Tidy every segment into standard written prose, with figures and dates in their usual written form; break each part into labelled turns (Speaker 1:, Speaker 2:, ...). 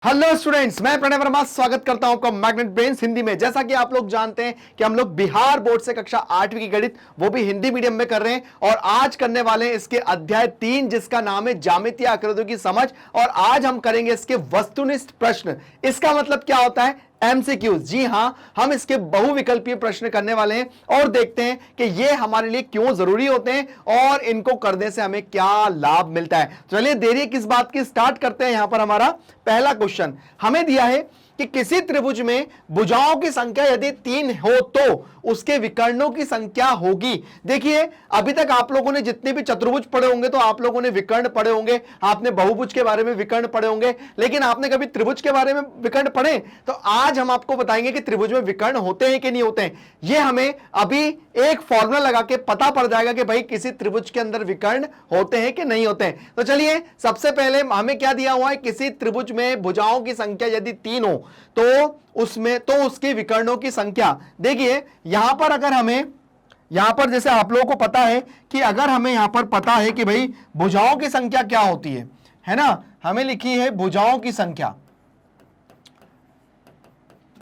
Speaker 1: Hello students, मैं प्रणय वर्मा स्वागत करता हूं आपका मैग्नेट ब्रेन्स हिंदी में। जैसा कि आप लोग जानते हैं कि हम लोग बिहार बोर्ड से कक्षा 8वीं की गणित वो भी हिंदी मीडियम में कर रहे हैं और आज करने वाले हैं इसके अध्याय 3 जिसका नाम है ज्यामितीय आकृतियों की समझ। और आज हम करेंगे इसके वस्तुनिष्ठ प्रश्न। इसका मतलब क्या होता है? एमसीक्यूज। जी हां, हम इसके बहुविकल्पीय प्रश्न करने वाले हैं और देखते हैं कि ये हमारे लिए क्यों जरूरी होते हैं और इनको करने से हमें क्या लाभ मिलता है। चलिए देरी किस बात की, स्टार्ट करते हैं। यहां पर हमारा पहला क्वेश्चन हमें दिया है कि किसी त्रिभुज में भुजाओं की संख्या यदि 3 हो तो उसके विकर्णों की संख्या होगी। देखिए, अभी तक आप लोगों ने जितने भी चतुर्भुज पढ़े होंगे तो आप लोगों ने विकर्ण पढ़े होंगे, आपने बहुभुज के बारे में विकर्ण पढ़े होंगे, लेकिन आपने कभी त्रिभुज के बारे में विकर्ण पढ़े? तो आज हम आपको बताएंगे कि त्रिभुज में विकर्ण होते हैं कि नहीं होते हैं। यह हमें अभी एक फॉर्मूला लगा के पता पड़ जाएगा कि भाई किसी त्रिभुज के अंदर विकर्ण होते हैं कि नहीं होते हैं। तो चलिए, सबसे पहले हमें क्या दिया हुआ है? किसी त्रिभुज में भुजाओं की संख्या यदि 3 हो तो उसके विकर्णों की संख्या। देखिए यहां पर अगर हमें, यहां पर जैसे आप लोगों को पता है कि अगर हमें यहां पर पता है कि भाई भुजाओं की संख्या क्या होती है ना, हमें लिखी है भुजाओं की संख्या,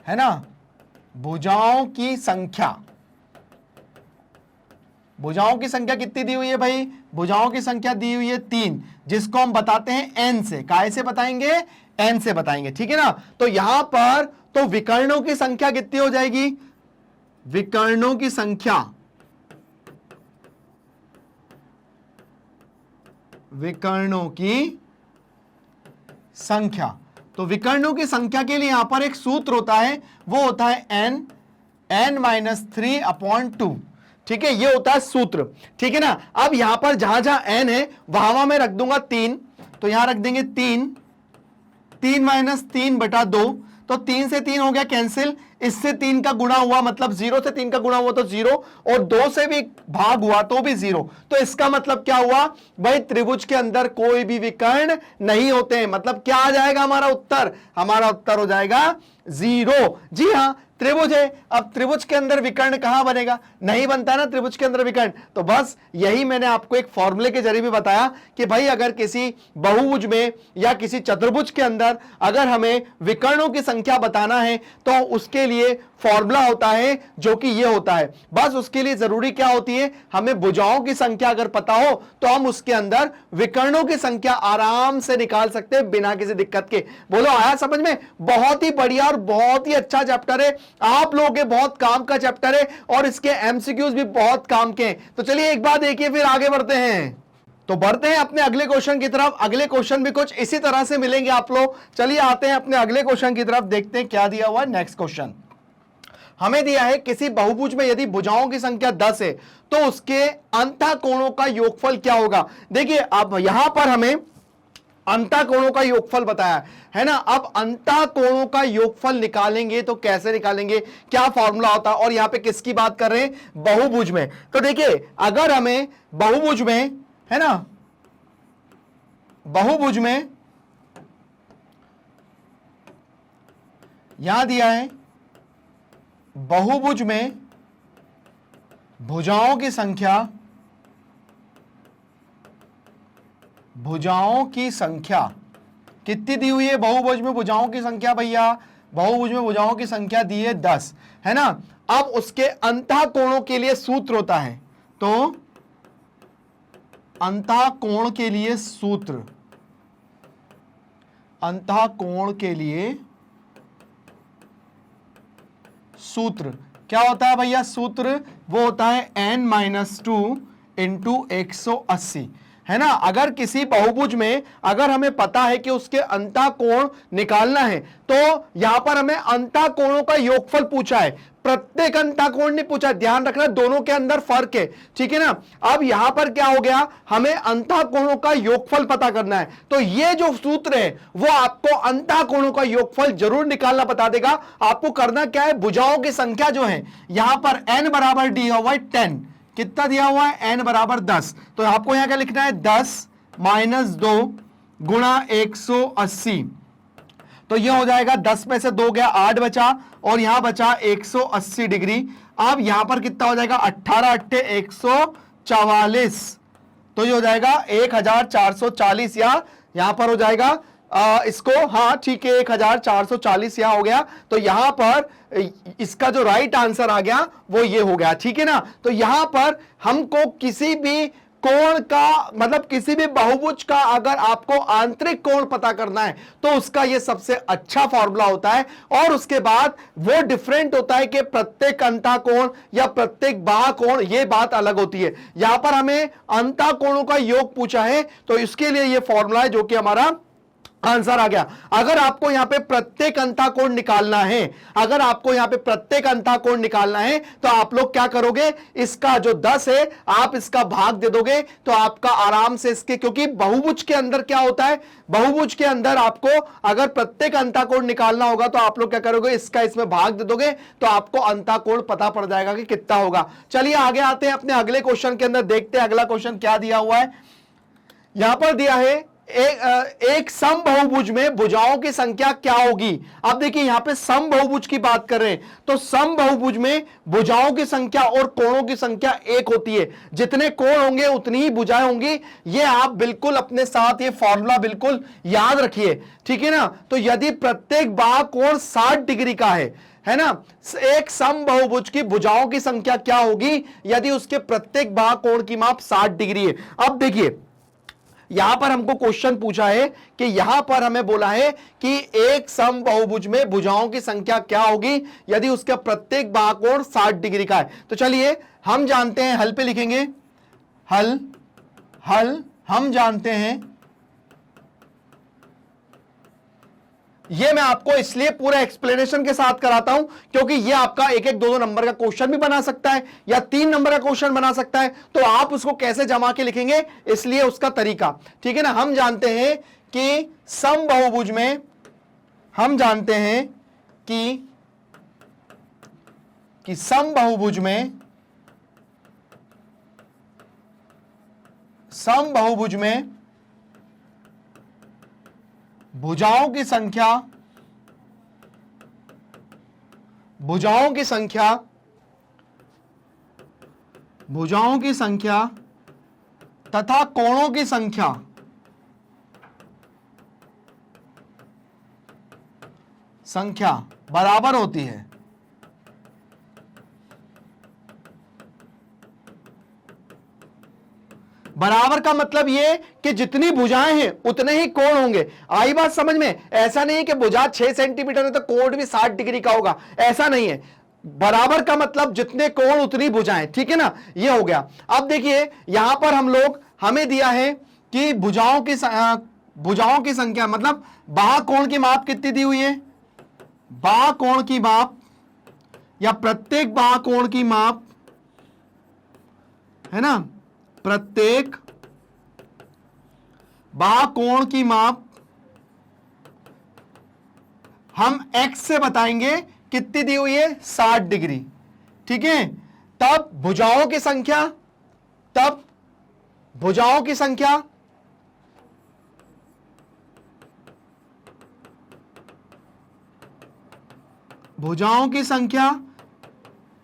Speaker 1: है ना, भुजाओं की संख्या। भुजाओं की संख्या कितनी दी हुई है भाई? भुजाओं की संख्या दी हुई है 3, जिसको हम बताते हैं n से। काय से बताएंगे? n से बताएंगे, ठीक है ना। तो यहां पर तो विकर्णों की संख्या कितनी हो जाएगी? विकर्णों की संख्या, विकर्णों की संख्या। तो विकर्णों की संख्या के लिए यहां पर एक सूत्र होता है, वो होता है n-3/2। ठीक है, ये होता है सूत्र, ठीक है ना। अब यहां पर जहां जहां n है वहां मैं रख दूंगा 3, तो यहां रख देंगे 3 -3/2। तो 3 से 3 हो गया कैंसिल, इससे 3 का गुणा हुआ मतलब 0 से 3 का गुणा हुआ तो 0, और 2 से भी भाग हुआ तो भी 0। तो इसका मतलब क्या हुआ भाई? त्रिभुज के अंदर कोई भी विकर्ण नहीं होते हैं। मतलब क्या आ जाएगा हमारा उत्तर? हमारा उत्तर हो जाएगा 0। जी हां, त्रिभुज है। अब त्रिभुज के अंदर विकर्ण कहां बनेगा? नहीं बनता ना त्रिभुज के अंदर विकर्ण। तो बस यही मैंने आपको एक फॉर्मूले के जरिए भी बताया कि भाई अगर किसी बहुभुज में या किसी चतुर्भुज के अंदर अगर हमें विकर्णों की संख्या बताना है तो उसके लिए फॉर्मूला होता है जो कि ये होता है। बस उसके लिए जरूरी क्या होती है? हमें भुजाओं की संख्या अगर पता हो तो हम उसके अंदर विकर्णों की संख्या आराम से निकाल सकते हैं बिना किसी दिक्कत के। बोलो आया समझ में? बहुत ही बढ़िया और बहुत ही अच्छा चैप्टर है, आप लोगों के बहुत काम का चैप्टर है और इसके एमसीक्यूज भी बहुत काम के हैं। तो चलिए एक बात देखिए, फिर आगे बढ़ते हैं। तो बढ़ते हैं अपने अगले क्वेश्चन की तरफ। अगले क्वेश्चन भी कुछ इसी तरह से मिलेंगे आप लोग। चलिए आते हैं अपने अगले क्वेश्चन की तरफ, देखते हैं क्या दिया हुआ है। नेक्स्ट क्वेश्चन हमें दिया है किसी बहुभुज में यदि भुजाओं की संख्या 10 है तो उसके अंतःकोणों का योगफल क्या होगा। देखिए अब यहां पर हमें अंतःकोणों का योगफल बताया है ना। अब अंतःकोणों का योगफल निकालेंगे तो कैसे निकालेंगे, क्या फॉर्मूला होता है? और यहां पे किसकी बात कर रहे हैं? बहुभुज में। तो देखिए अगर हमें बहुभुज में, है ना, बहुभुज में यहां दिया है बहुभुज में भुजाओं की संख्या, भुजाओं की संख्या कितनी दी हुई है? बहुभुज में भुजाओं की संख्या भैया, बहुभुज में भुजाओं की संख्या दी है 10, है ना। अब उसके अंतःकोणों के लिए सूत्र होता है, तो अंतःकोण के लिए सूत्र, अंतःकोण के लिए सूत्र क्या होता है भैया? सूत्र वो होता है n-2 इंटू 180, है ना। अगर किसी बहुभुज में अगर हमें पता है कि उसके अंतःकोण निकालना है तो यहां पर हमें अंतःकोणों का योगफल पूछा है, प्रत्येक अंतःकोण नहीं पूछा। ध्यान रखना दोनों के अंदर फर्क है, ठीक है ना। अब यहां पर क्या हो गया? हमें अंतःकोणों का योगफल पता करना है, तो ये जो सूत्र है वो आपको अंतःकोणों का योगफल जरूर निकालना बता देगा। आपको करना क्या है? भुजाओं की संख्या जो है यहां पर n बराबर डी हुआ है 10, कितना दिया हुआ है? n बराबर 10। तो आपको यहां क्या लिखना है? 10 - 2 गुणा 180। तो यह हो जाएगा 10 में से 2 गया 8 बचा और यहां बचा 180 डिग्री। अब यहां पर कितना हो जाएगा? 18 × 144, तो ये हो जाएगा 1440, या यहां पर हो जाएगा इसको, हाँ ठीक है, 1440 यहां हो गया, तो यहां पर इसका जो राइट आंसर आ गया वो ये हो गया, ठीक है ना। तो यहां पर हमको किसी भी कोण का मतलब किसी भी बहुभुज का अगर आपको आंतरिक कोण पता करना है तो उसका यह सबसे अच्छा फॉर्मूला होता है, और उसके बाद वो डिफरेंट होता है कि प्रत्येक अंतःकोण या प्रत्येक बाह्यकोण, ये बात अलग होती है। यहां पर हमें अंतःकोणों का योग पूछा है, तो इसके लिए यह फॉर्मूला है जो कि हमारा आंसर आ गया। अगर आपको यहां पे प्रत्येक अंतःकोण निकालना है, अगर आपको यहां पे प्रत्येक अंतःकोण निकालना है तो आप लोग क्या करोगे, इसका जो 10 है आप इसका भाग दे दोगे, तो आपका आराम से इसके, क्योंकि बहुभुज के अंदर क्या होता है, बहुभुज के अंदर आपको अगर प्रत्येक अंतःकोण निकालना होगा तो आप लोग क्या करोगे, इसका इसमें भाग दे दोगे तो आपको अंतःकोण पता पड़ जाएगा कि कितना होगा। चलिए आगे आते हैं अपने अगले क्वेश्चन के अंदर, देखते हैं अगला क्वेश्चन क्या दिया हुआ है। यहां पर दिया है एक समबाहुभुज में भुजाओं की संख्या क्या होगी। अब देखिए यहां पे समबाहुभुज की बात कर रहे हैं, तो समबाहुभुज में भुजाओं की संख्या और कोणों की संख्या एक होती है, जितने कोण होंगे उतनी ही भुजाएं होंगी। ये आप बिल्कुल अपने साथ ये फॉर्मूला बिल्कुल याद रखिए, ठीक है ना। तो यदि प्रत्येक बाह्य कोण 60 डिग्री का है ना, एक समबाहुभुज की भुजाओं की संख्या क्या होगी यदि उसके प्रत्येक बाह्य कोण की माप 60 डिग्री है। अब देखिए यहां पर हमको क्वेश्चन पूछा है कि यहां पर हमें बोला है कि एक समबाहुभुज में भुजाओं की संख्या क्या होगी यदि उसका प्रत्येक बाह्यकोण 60 डिग्री का है। तो चलिए हम जानते हैं, हल पे लिखेंगे, हल हम जानते हैं, ये मैं आपको इसलिए पूरा एक्सप्लेनेशन के साथ कराता हूं क्योंकि ये आपका 1-1, 2-2 नंबर का क्वेश्चन भी बना सकता है या 3 नंबर का क्वेश्चन बना सकता है, तो आप उसको कैसे जमा के लिखेंगे इसलिए उसका तरीका, ठीक है ना। हम जानते हैं कि समबाहुभुज में, हम जानते हैं कि समबाहुभुज में भुजाओं की संख्या तथा कोणों की संख्या बराबर होती है। बराबर का मतलब ये कि जितनी भुजाएं हैं उतने ही कोण होंगे। आई बात समझ में? ऐसा नहीं है कि भुजा 6 सेंटीमीटर है तो कोण भी 60 डिग्री का होगा, ऐसा नहीं है। बराबर का मतलब जितने कोण उतनी भुजाएं, ठीक है ना, ये हो गया। अब देखिए यहां पर हमें दिया है कि भुजाओं की संख्या मतलब बाह्य कोण की माप कितनी दी हुई है, बाह्य कोण की माप या प्रत्येक बाह्य कोण की माप है ना, प्रत्येक बाह्य कोण की माप हम x से बताएंगे कितनी दी हुई है, 60 डिग्री, ठीक है। तब भुजाओं की संख्या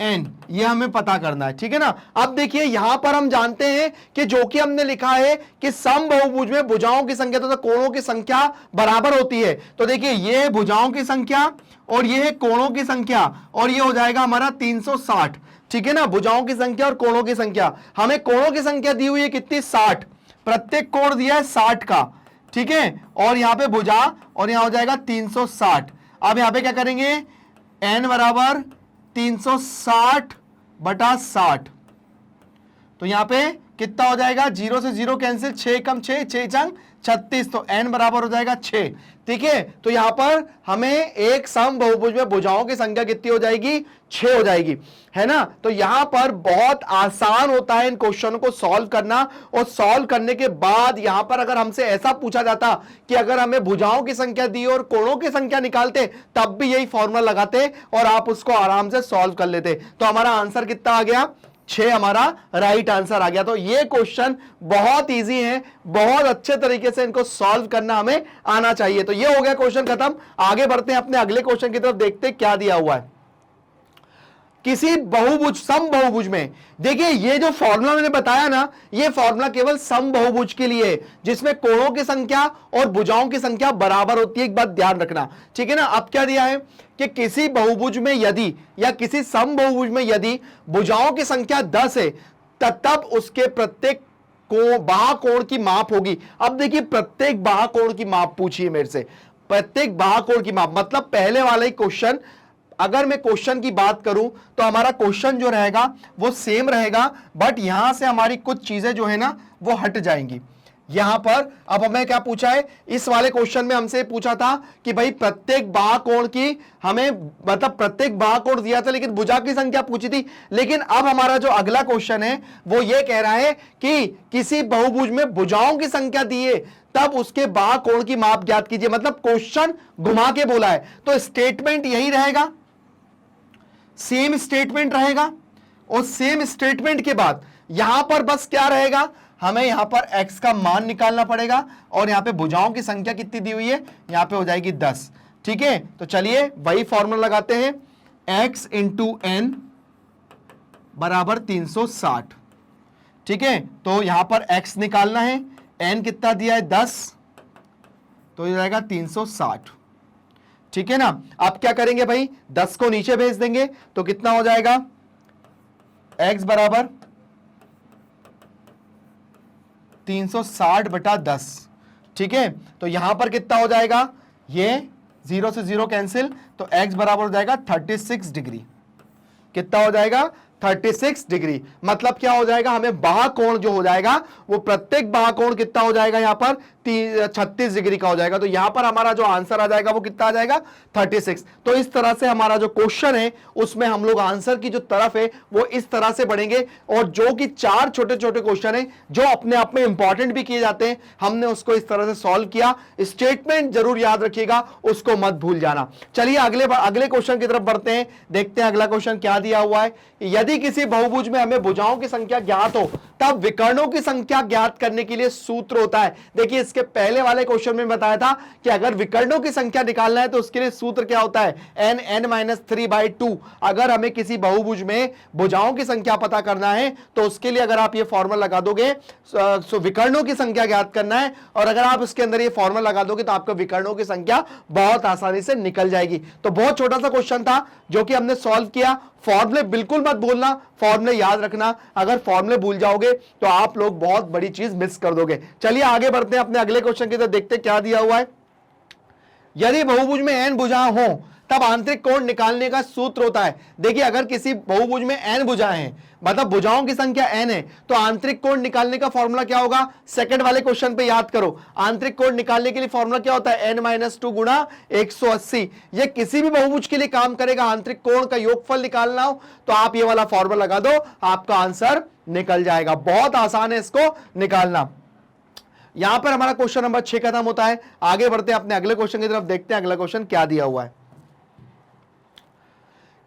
Speaker 1: n, ये हमें पता करना है, ठीक है ना। अब देखिए यहां पर हम जानते हैं कि जो कि हमने लिखा है कि समबाहुभुज में भुजाओं की संख्या तथा कोणों की संख्या बराबर होती है। तो देखिए ये भुजाओं की संख्या और ये है कोणों की संख्या, और ये हो जाएगा हमारा 360, ठीक है ना। भुजाओं की संख्या और कोणों की संख्या, हमें कोणों की संख्या दी हुई है कितनी, 60, प्रत्येक कोण दिया है 60 का, ठीक है। और यहां पे भुजा और यहां हो जाएगा 360। अब यहां पे क्या करेंगे, n बराबर 360/60, तो यहां पे कितना हो जाएगा, 0 से 0 कैंसिल, 6 कम 6, 6 जंग 36, तो n बराबर हो जाएगा 6, ठीक है। तो यहां पर हमें एक समबाहुभुज में भुजाओं की संख्या कितनी हो जाएगी, 6 हो जाएगी, है ना। तो यहां पर बहुत आसान होता है इन क्वेश्चनों को सॉल्व करना, और सॉल्व करने के बाद यहां पर अगर हमसे ऐसा पूछा जाता कि अगर हमें भुजाओं की संख्या दी और कोणों की संख्या निकालते, तब भी यही फॉर्मूला लगाते और आप उसको आराम से सॉल्व कर लेते। तो हमारा आंसर कितना आ गया, 6 हमारा राइट आंसर आ गया। तो ये क्वेश्चन बहुत इजी है, बहुत अच्छे तरीके से इनको सॉल्व करना हमें आना चाहिए। तो ये हो गया क्वेश्चन खत्म। आगे बढ़ते हैं अपने अगले क्वेश्चन की तरफ, देखते हैं क्या दिया हुआ है। किसी बहुभुज सम बहुभुज में, देखिए ये जो फॉर्मूला मैंने बताया ना, ये फॉर्मूला केवल सम बहुभुज के लिए है जिसमें कोणों की संख्या और भुजाओं की संख्या बराबर होती है। एक बात ध्यान रखना, ठीक है ना। अब क्या दिया है कि किसी बहुभुज में यदि या किसी सम बहुभुज में यदि भुजाओं की संख्या 10 है तब उसके प्रत्येक बाह्य कोण की माप होगी। अब देखिए प्रत्येक बाह्य कोण की माप पूछिए मेरे से, प्रत्येक बाह्य कोण की माप मतलब पहले वाला ही क्वेश्चन, अगर मैं क्वेश्चन की बात करूं तो हमारा क्वेश्चन जो रहेगा वो सेम रहेगा, बट यहां से हमारी कुछ चीजें जो है ना वो हट जाएंगी। यहां पर अब हमें क्या पूछा है, इस वाले क्वेश्चन में हमसे पूछा था कि भाई प्रत्येक बाह्य कोण की हमें मतलब प्रत्येक बाह्य कोण दिया था लेकिन भुजा की संख्या पूछी थी। लेकिन अब हमारा जो अगला क्वेश्चन है वो ये कह रहा है कि किसी बहुभुज में भुजाओं की संख्या दी है तब उसके बाह्य कोण की माप ज्ञात कीजिए। मतलब क्वेश्चन घुमा के बोला है, तो स्टेटमेंट यही रहेगा, सेम स्टेटमेंट रहेगा। और सेम स्टेटमेंट के बाद यहां पर बस क्या रहेगा, हमें यहां पर x का मान निकालना पड़ेगा और यहां पे भुजाओं की संख्या कितनी दी हुई है, यहां पे हो जाएगी 10। ठीक है, तो चलिए वही फॉर्मूला लगाते हैं, x इंटू एन बराबर 360। ठीक है, तो यहां पर x निकालना है, n कितना दिया है 10, तो ये जाएगा 360। ठीक है ना। अब क्या करेंगे भाई, 10 को नीचे भेज देंगे तो कितना हो जाएगा, x बराबर 360 बटा 10। ठीक है, तो यहां पर कितना हो जाएगा, ये 0 से 0 कैंसिल, तो x बराबर हो जाएगा 36 डिग्री। कितना हो जाएगा, 36 डिग्री। मतलब क्या हो जाएगा, हमें बाह्य कोण जो हो जाएगा वो प्रत्येक बाह्य कोण कितना हो जाएगा, यहां पर 36 डिग्री का हो जाएगा। तो यहां पर हमारा जो आंसर आ जाएगा वो कितना आ जाएगा, 36। तो इस तरह से हमारा जो क्वेश्चन है उसमें हम लोग आंसर की जो तरफ है वो इस तरह से बढ़ेंगे। और जो कि 4 छोटे छोटे क्वेश्चन है जो अपने आप में इंपॉर्टेंट भी किए जाते हैं, हमने उसको इस तरह से सॉल्व किया। स्टेटमेंट जरूर याद रखिएगा, उसको मत भूल जाना। चलिए अगले क्वेश्चन की तरफ बढ़ते हैं, देखते हैं अगला क्वेश्चन क्या दिया हुआ है। यदि किसी बहुभुज में हमें भुजाओं की संख्या ज्ञात हो तब विकर्णों की संख्या ज्ञात करने के लिए सूत्र होता है। देखिए इसके पहले वाले क्वेश्चन में बताया था कि अगर विकर्णों की संख्या निकालना है तो उसके लिए सूत्र क्या होता है, n(n-3/2)। अगर हमें किसी बहुभुज में भुजाओं की संख्या पता करना है तो उसके लिए अगर आप ये फॉर्मूला लगा दोगे, सो विकर्णों की संख्या ज्ञात करना है, और अगर आप इसके अंदर ये फॉर्मूला लगा दोगे तो आपका विकर्णों की संख्या बहुत आसानी से निकल जाएगी। तो बहुत छोटा सा क्वेश्चन था जो कि हमने सॉल्व किया। फॉर्मूले बिल्कुल मत भूलना, फॉर्मूले याद रखना। अगर फॉर्मूले भूल जाओगे तो आप लोग बहुत बड़ी चीज मिस कर दोगे। चलिए आगे बढ़ते हैं अपने अगले क्वेश्चन की तरफ, देखते हैं क्या दिया हुआ है। यदि बहुभुज में n भुजाएं हो तब आंतरिक कोण निकालने का सूत्र होता है। देखिए अगर किसी बहुभुज में n भुजाएं हैं, मतलब भुजाओं की संख्या n है, तो आंतरिक कोण निकालने का फॉर्मूला क्या होगा, सेकंड वाले क्वेश्चन पे याद करो। आंतरिक कोण निकालने के लिए फॉर्मूला क्या होता है, n-2 गुणा 180। ये किसी भी बहुभुज के लिए काम करेगा। आंतरिक कोण का योगफल निकालना हो तो आप ये वाला फॉर्मूला लगा दो, आपका आंसर निकल जाएगा। बहुत आसान है इसको निकालना। यहां पर हमारा क्वेश्चन नंबर 6 खत्म होता है। आगे बढ़ते हैं अपने अगले क्वेश्चन की तरफ, देखते हैं अगला क्वेश्चन क्या दिया हुआ है।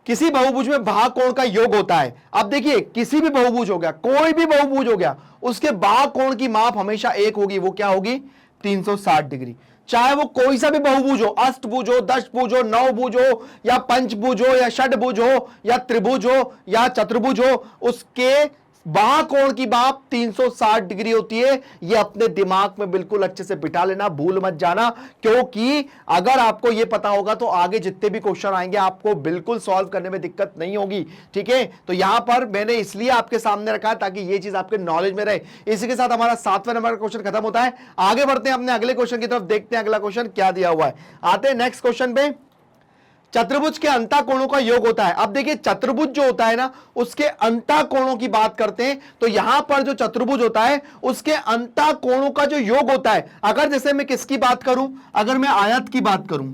Speaker 1: किसी बहुभुज में बाह्य कोण का योग होता है। अब देखिए किसी भी बहुभुज हो गया, कोई भी बहुभुज हो गया, उसके बाह्य कोण की माप हमेशा एक होगी। वो क्या होगी, 360 डिग्री। चाहे वो कोई सा भी बहुभुज हो, अष्टभुज हो, दशभुज हो, नवभुज हो, या पंचभुज हो, या षडभुज हो, या त्रिभुज हो, या चतुर्भुज हो, उसके बाह्य कोण की माप 360 डिग्री होती है। ये अपने दिमाग में बिल्कुल अच्छे से बिठा लेना, भूल मत जाना, क्योंकि अगर आपको ये पता होगा तो आगे जितने भी क्वेश्चन आएंगे आपको बिल्कुल सॉल्व करने में दिक्कत नहीं होगी। ठीक है, तो यहां पर मैंने इसलिए आपके सामने रखा है ताकि ये चीज आपके नॉलेज में रहे। इसी के साथ हमारा 7वां नंबर का क्वेश्चन खत्म होता है। आगे बढ़ते हैं अपने अगले क्वेश्चन की तरफ, देखते हैं अगला क्वेश्चन क्या दिया हुआ है। आते हैं नेक्स्ट क्वेश्चन पे। चतुर्भुज के अंतःकोणों का योग होता है। अब देखिए चतुर्भुज जो होता है ना, उसके अंतःकोणों की बात करते हैं तो यहां पर जो चतुर्भुज होता है उसके अंतःकोणों का जो योग होता है, अगर जैसे मैं किसकी बात करूं, अगर मैं आयत की बात करूं,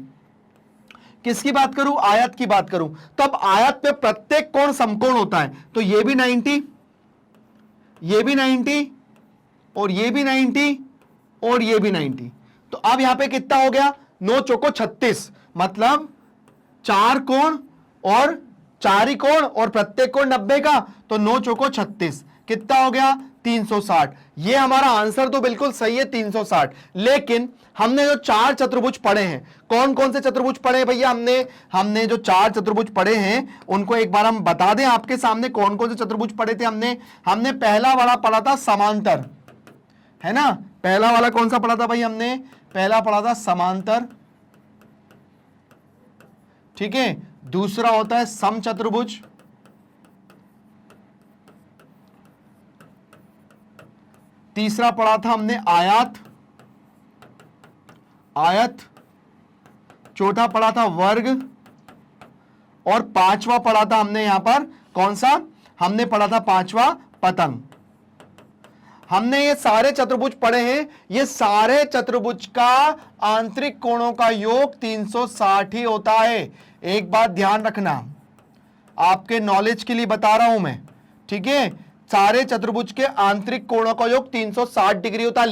Speaker 1: किसकी बात करूं, आयत की बात करूं, तब आयत पे प्रत्येक कोण समकोण होता है। तो ये भी 90, ये भी 90, और ये भी 90, और ये भी 90। तो अब यहां पे कितना हो गया, 9 चौको 36, मतलब 4 कोण और 4 ही कोण और प्रत्येक कोण 90 का, तो 9 चौको 36, कितना हो गया 360। ये हमारा आंसर तो बिल्कुल सही है 360, लेकिन हमने जो 4 चतुर्भुज पढ़े हैं, कौन कौन से चतुर्भुज पढ़े हैं भैया? हमने जो 4 चतुर्भुज पढ़े हैं उनको एक बार हम बता दें आपके सामने, कौन कौन से चतुर्भुज पढ़े थे हमने पहला वाला पढ़ा था समांतर, है ना? पहला वाला कौन सा पढ़ा था भाई? हमने पहला पढ़ा था समांतर, ठीक है। दूसरा होता है समचतुर्भुज, तीसरा पढ़ा था हमने आयत, चौथा पढ़ा था वर्ग, और पांचवा पढ़ा था हमने यहां पर कौन सा? हमने पढ़ा था पांचवा पतंग। हमने ये सारे चतुर्भुज पढ़े हैं। ये सारे चतुर्भुज का आंतरिक कोणों का योग 360 ही होता है। एक बात ध्यान रखना, आपके नॉलेज के लिए बता रहा हूं मैं, ठीक है? सारे चतुर्भुज के आंतरिक कोणों का योग 360 डिग्री होता है।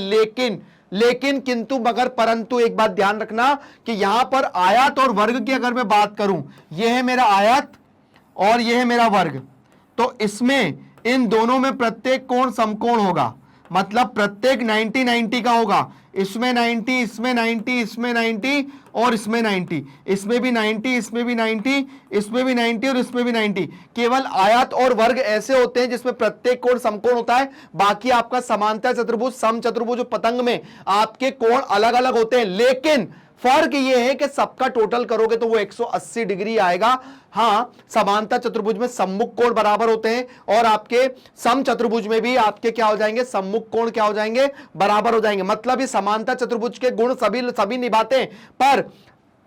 Speaker 1: लेकिन किंतु मगर परंतु एक बात ध्यान रखना कि यहां पर आयत और वर्ग की अगर मैं बात करूं, यह है मेरा आयत और यह है मेरा वर्ग, तो इसमें इन दोनों में प्रत्येक कोण समकोण होगा, मतलब प्रत्येक 90 90 का होगा। इसमें 90, इसमें 90, इसमें 90 और इसमें 90, इसमें भी 90, इसमें भी 90, इसमें भी 90 और इसमें भी 90। केवल आयत और वर्ग ऐसे होते हैं जिसमें प्रत्येक कोण समकोण होता है। बाकी आपका समांतर चतुर्भुज, समचतुर्भुज और पतंग में आपके कोण अलग अलग होते हैं, लेकिन फर्क यह है कि सबका टोटल करोगे तो वो 180 डिग्री आएगा। हां, समांतर चतुर्भुज में सम्मुख कोण बराबर होते हैं और आपके समचतुर्भुज में भी आपके क्या हो जाएंगे? सम्मुख कोण क्या हो जाएंगे? बराबर हो जाएंगे। मतलब ये समांतर चतुर्भुज के गुण सभी निभाते हैं,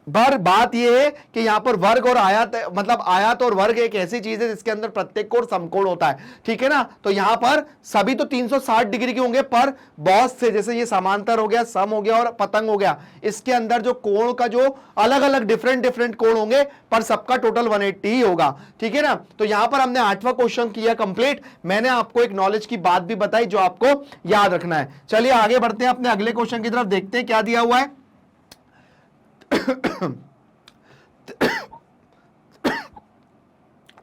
Speaker 1: पर बात यह है कि यहां पर वर्ग और आयत, मतलब आयत और वर्ग एक ऐसी चीज है जिसके अंदर प्रत्येक कोण समकोण होता है, ठीक है ना? तो यहां पर सभी तो 360 डिग्री के होंगे, पर बहुत से, जैसे ये समांतर हो गया, सम हो गया और पतंग हो गया, इसके अंदर जो कोण का जो अलग अलग डिफरेंट कोण होंगे, पर सबका टोटल 180 ही होगा, ठीक है ना? तो यहां पर हमने 8वां क्वेश्चन किया कंप्लीट। मैंने आपको एक नॉलेज की बात भी बताई जो आपको याद रखना है। चलिए आगे बढ़ते हैं अपने अगले क्वेश्चन की तरफ, देखते हैं क्या दिया हुआ है।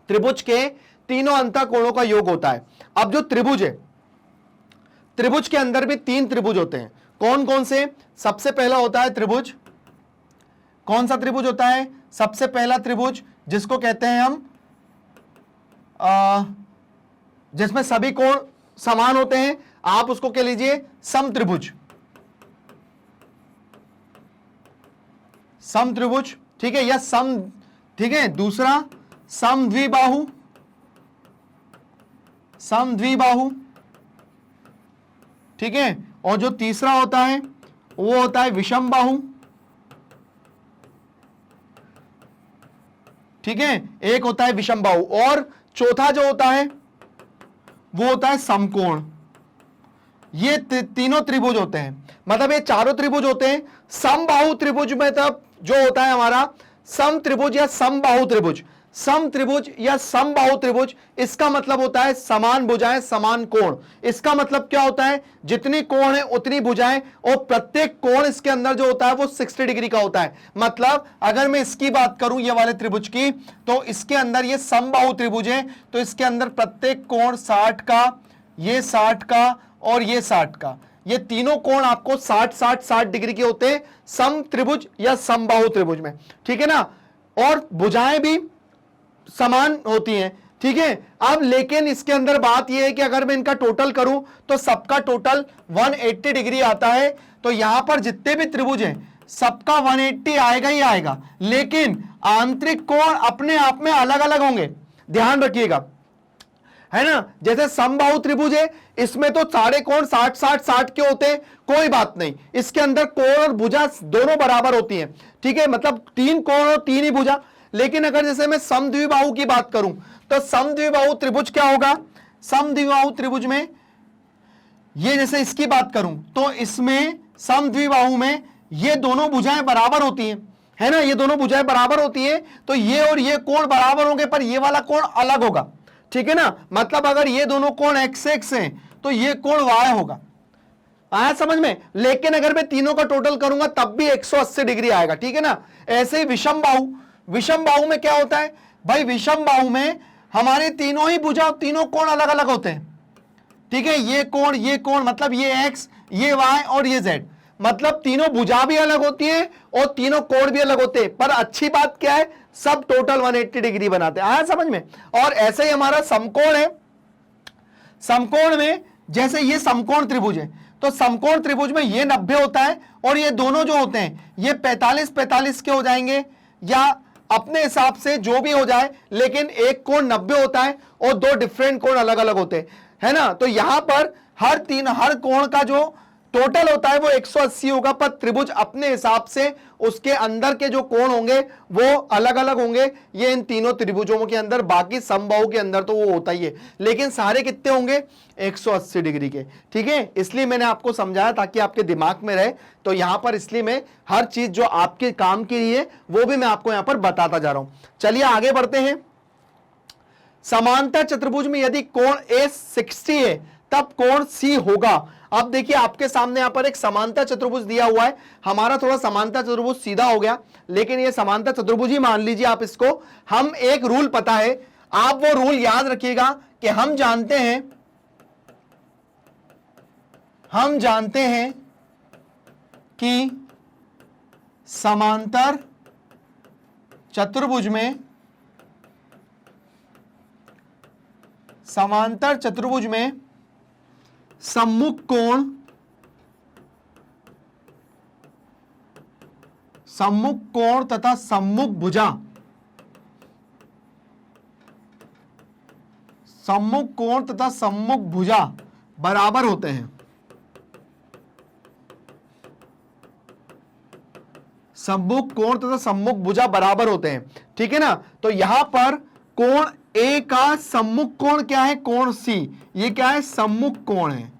Speaker 1: त्रिभुज के तीनों अंतःकोणों का योग होता है। अब जो त्रिभुज है, त्रिभुज के अंदर भी 3 त्रिभुज होते हैं। कौन कौन से? सबसे पहला होता है त्रिभुज, कौन सा त्रिभुज होता है? सबसे पहला त्रिभुज जिसको कहते हैं हम जिसमें सभी कोण समान होते हैं, आप उसको कह लीजिए समत्रिभुज, समत्रिभुज, ठीक है, या सम, ठीक है। दूसरा समद्विबाहु, समद्विबाहु, ठीक है। और जो तीसरा होता है वो होता है विषमबाहु, ठीक है, एक होता है विषमबाहु। और चौथा जो होता है वो होता है समकोण। ये तीनों त्रिभुज होते हैं, मतलब ये चारों त्रिभुज होते हैं। समबाहु त्रिभुज में तब जो होता है हमारा सम त्रिभुज या समबाहु त्रिभुज, सम त्रिभुज या समबाहु त्रिभुज, इसका मतलब होता है समान भुजाएं समान कोण। इसका मतलब क्या होता है? जितनी कोण है उतनी भुजाएं, और प्रत्येक कोण इसके अंदर जो होता है वो 60 डिग्री का होता है। मतलब अगर मैं इसकी बात करूं ये वाले त्रिभुज की, तो इसके अंदर ये समबाहु त्रिभुज है, तो इसके अंदर प्रत्येक कोण 60 का, ये 60 का और ये 60 का, ये तीनों कोण आपको 60 डिग्री के होते हैं सम त्रिभुज या समबाहु त्रिभुज में, ठीक है ना। और भुजाएं भी समान होती हैं, ठीक है। अब लेकिन इसके अंदर बात यह है कि अगर मैं इनका टोटल करूं तो सबका टोटल 180 डिग्री आता है। तो यहां पर जितने भी त्रिभुज हैं सबका 180 आएगा ही आएगा, लेकिन आंतरिक कोण अपने आप में अलग अलग होंगे, ध्यान रखिएगा, है ना। जैसे समबाहु त्रिभुज है, इसमें तो सारे कोण 60 के होते हैं, कोई बात नहीं, इसके अंदर कोण और भुजा दोनों बराबर होती हैं, ठीक है, मतलब 3 कोण और 3 ही भुजा। लेकिन अगर जैसे मैं समद्विबाहु की बात करूं तो समद्विबाहु त्रिभुज क्या होगा? समद्विबाहु त्रिभुज में ये जैसे इसकी बात करूं तो इसमें समद्विबाहु में ये दोनों भुजाएं बराबर होती हैं, है ना, ये दोनों भुजाएं बराबर होती हैं, तो ये और ये कोण बराबर होंगे, पर ये वाला कोण अलग होगा, ठीक है ना। मतलब अगर ये दोनों कोण x हैं तो ये कोण y होगा, आया समझ में। लेकिन अगर मैं तीनों का टोटल करूंगा तब भी 180 डिग्री आएगा, ठीक है ना। ऐसे ही विषमबाहु, विषमबाहु में क्या होता है भाई? विषमबाहु में हमारे तीनों ही भुजा, तीनों कोण अलग अलग होते हैं, ठीक है, ये कोण मतलब ये x, ये y और ये z, मतलब तीनों भुजा भी अलग होती है और तीनों कोण भी अलग होते हैं, पर अच्छी बात क्या है, सब टोटल 180 डिग्री बनाते हैं। आया समझ में। और ऐसे ही हमारा समकोण है, समकोण में जैसे ये समकोण त्रिभुज है, तो समकोण त्रिभुज में ये 90 होता है और ये दोनों जो होते हैं ये 45-45 के हो जाएंगे, या अपने हिसाब से जो भी हो जाए, लेकिन एक कोण 90 होता है और दो डिफरेंट कोण अलग अलग होते हैं, है ना। तो यहां पर हर कोण का जो टोटल होता है वो 180 होगा, पर त्रिभुज अपने हिसाब से उसके अंदर के जो कोण होंगे वो अलग अलग होंगे, ये इन तीनों त्रिभुजों के अंदर, बाकी समबाहु के अंदर तो वो होता ही है, लेकिन सारे कितने होंगे, 180 डिग्री के। ठीक है, इसलिए मैंने आपको समझाया ताकि आपके दिमाग में रहे। तो यहां पर इसलिए मैं हर चीज जो आपके काम की है वो भी मैं आपको यहां पर बताता जा रहा हूं। चलिए आगे बढ़ते हैं। समांतर चतुर्भुज में यदि कोण ए 60 है तब कोण सी होगा। अब देखिए आपके सामने यहां पर एक समांतर चतुर्भुज दिया हुआ है, हमारा थोड़ा समांतर चतुर्भुज सीधा हो गया, लेकिन ये समांतर चतुर्भुज ही मान लीजिए आप इसको। हम एक रूल पता है, आप वो रूल याद रखिएगा कि हम जानते हैं कि समांतर चतुर्भुज में सम्मुख कोण तथा सम्मुख भुजा, बराबर होते हैं। सम्मुख कोण तथा सम्मुख भुजा बराबर होते हैं, ठीक है ना। तो यहां पर कोण ए का सम्मुख कोण क्या है, कोण सी, ये क्या है, सम्मुख कोण है,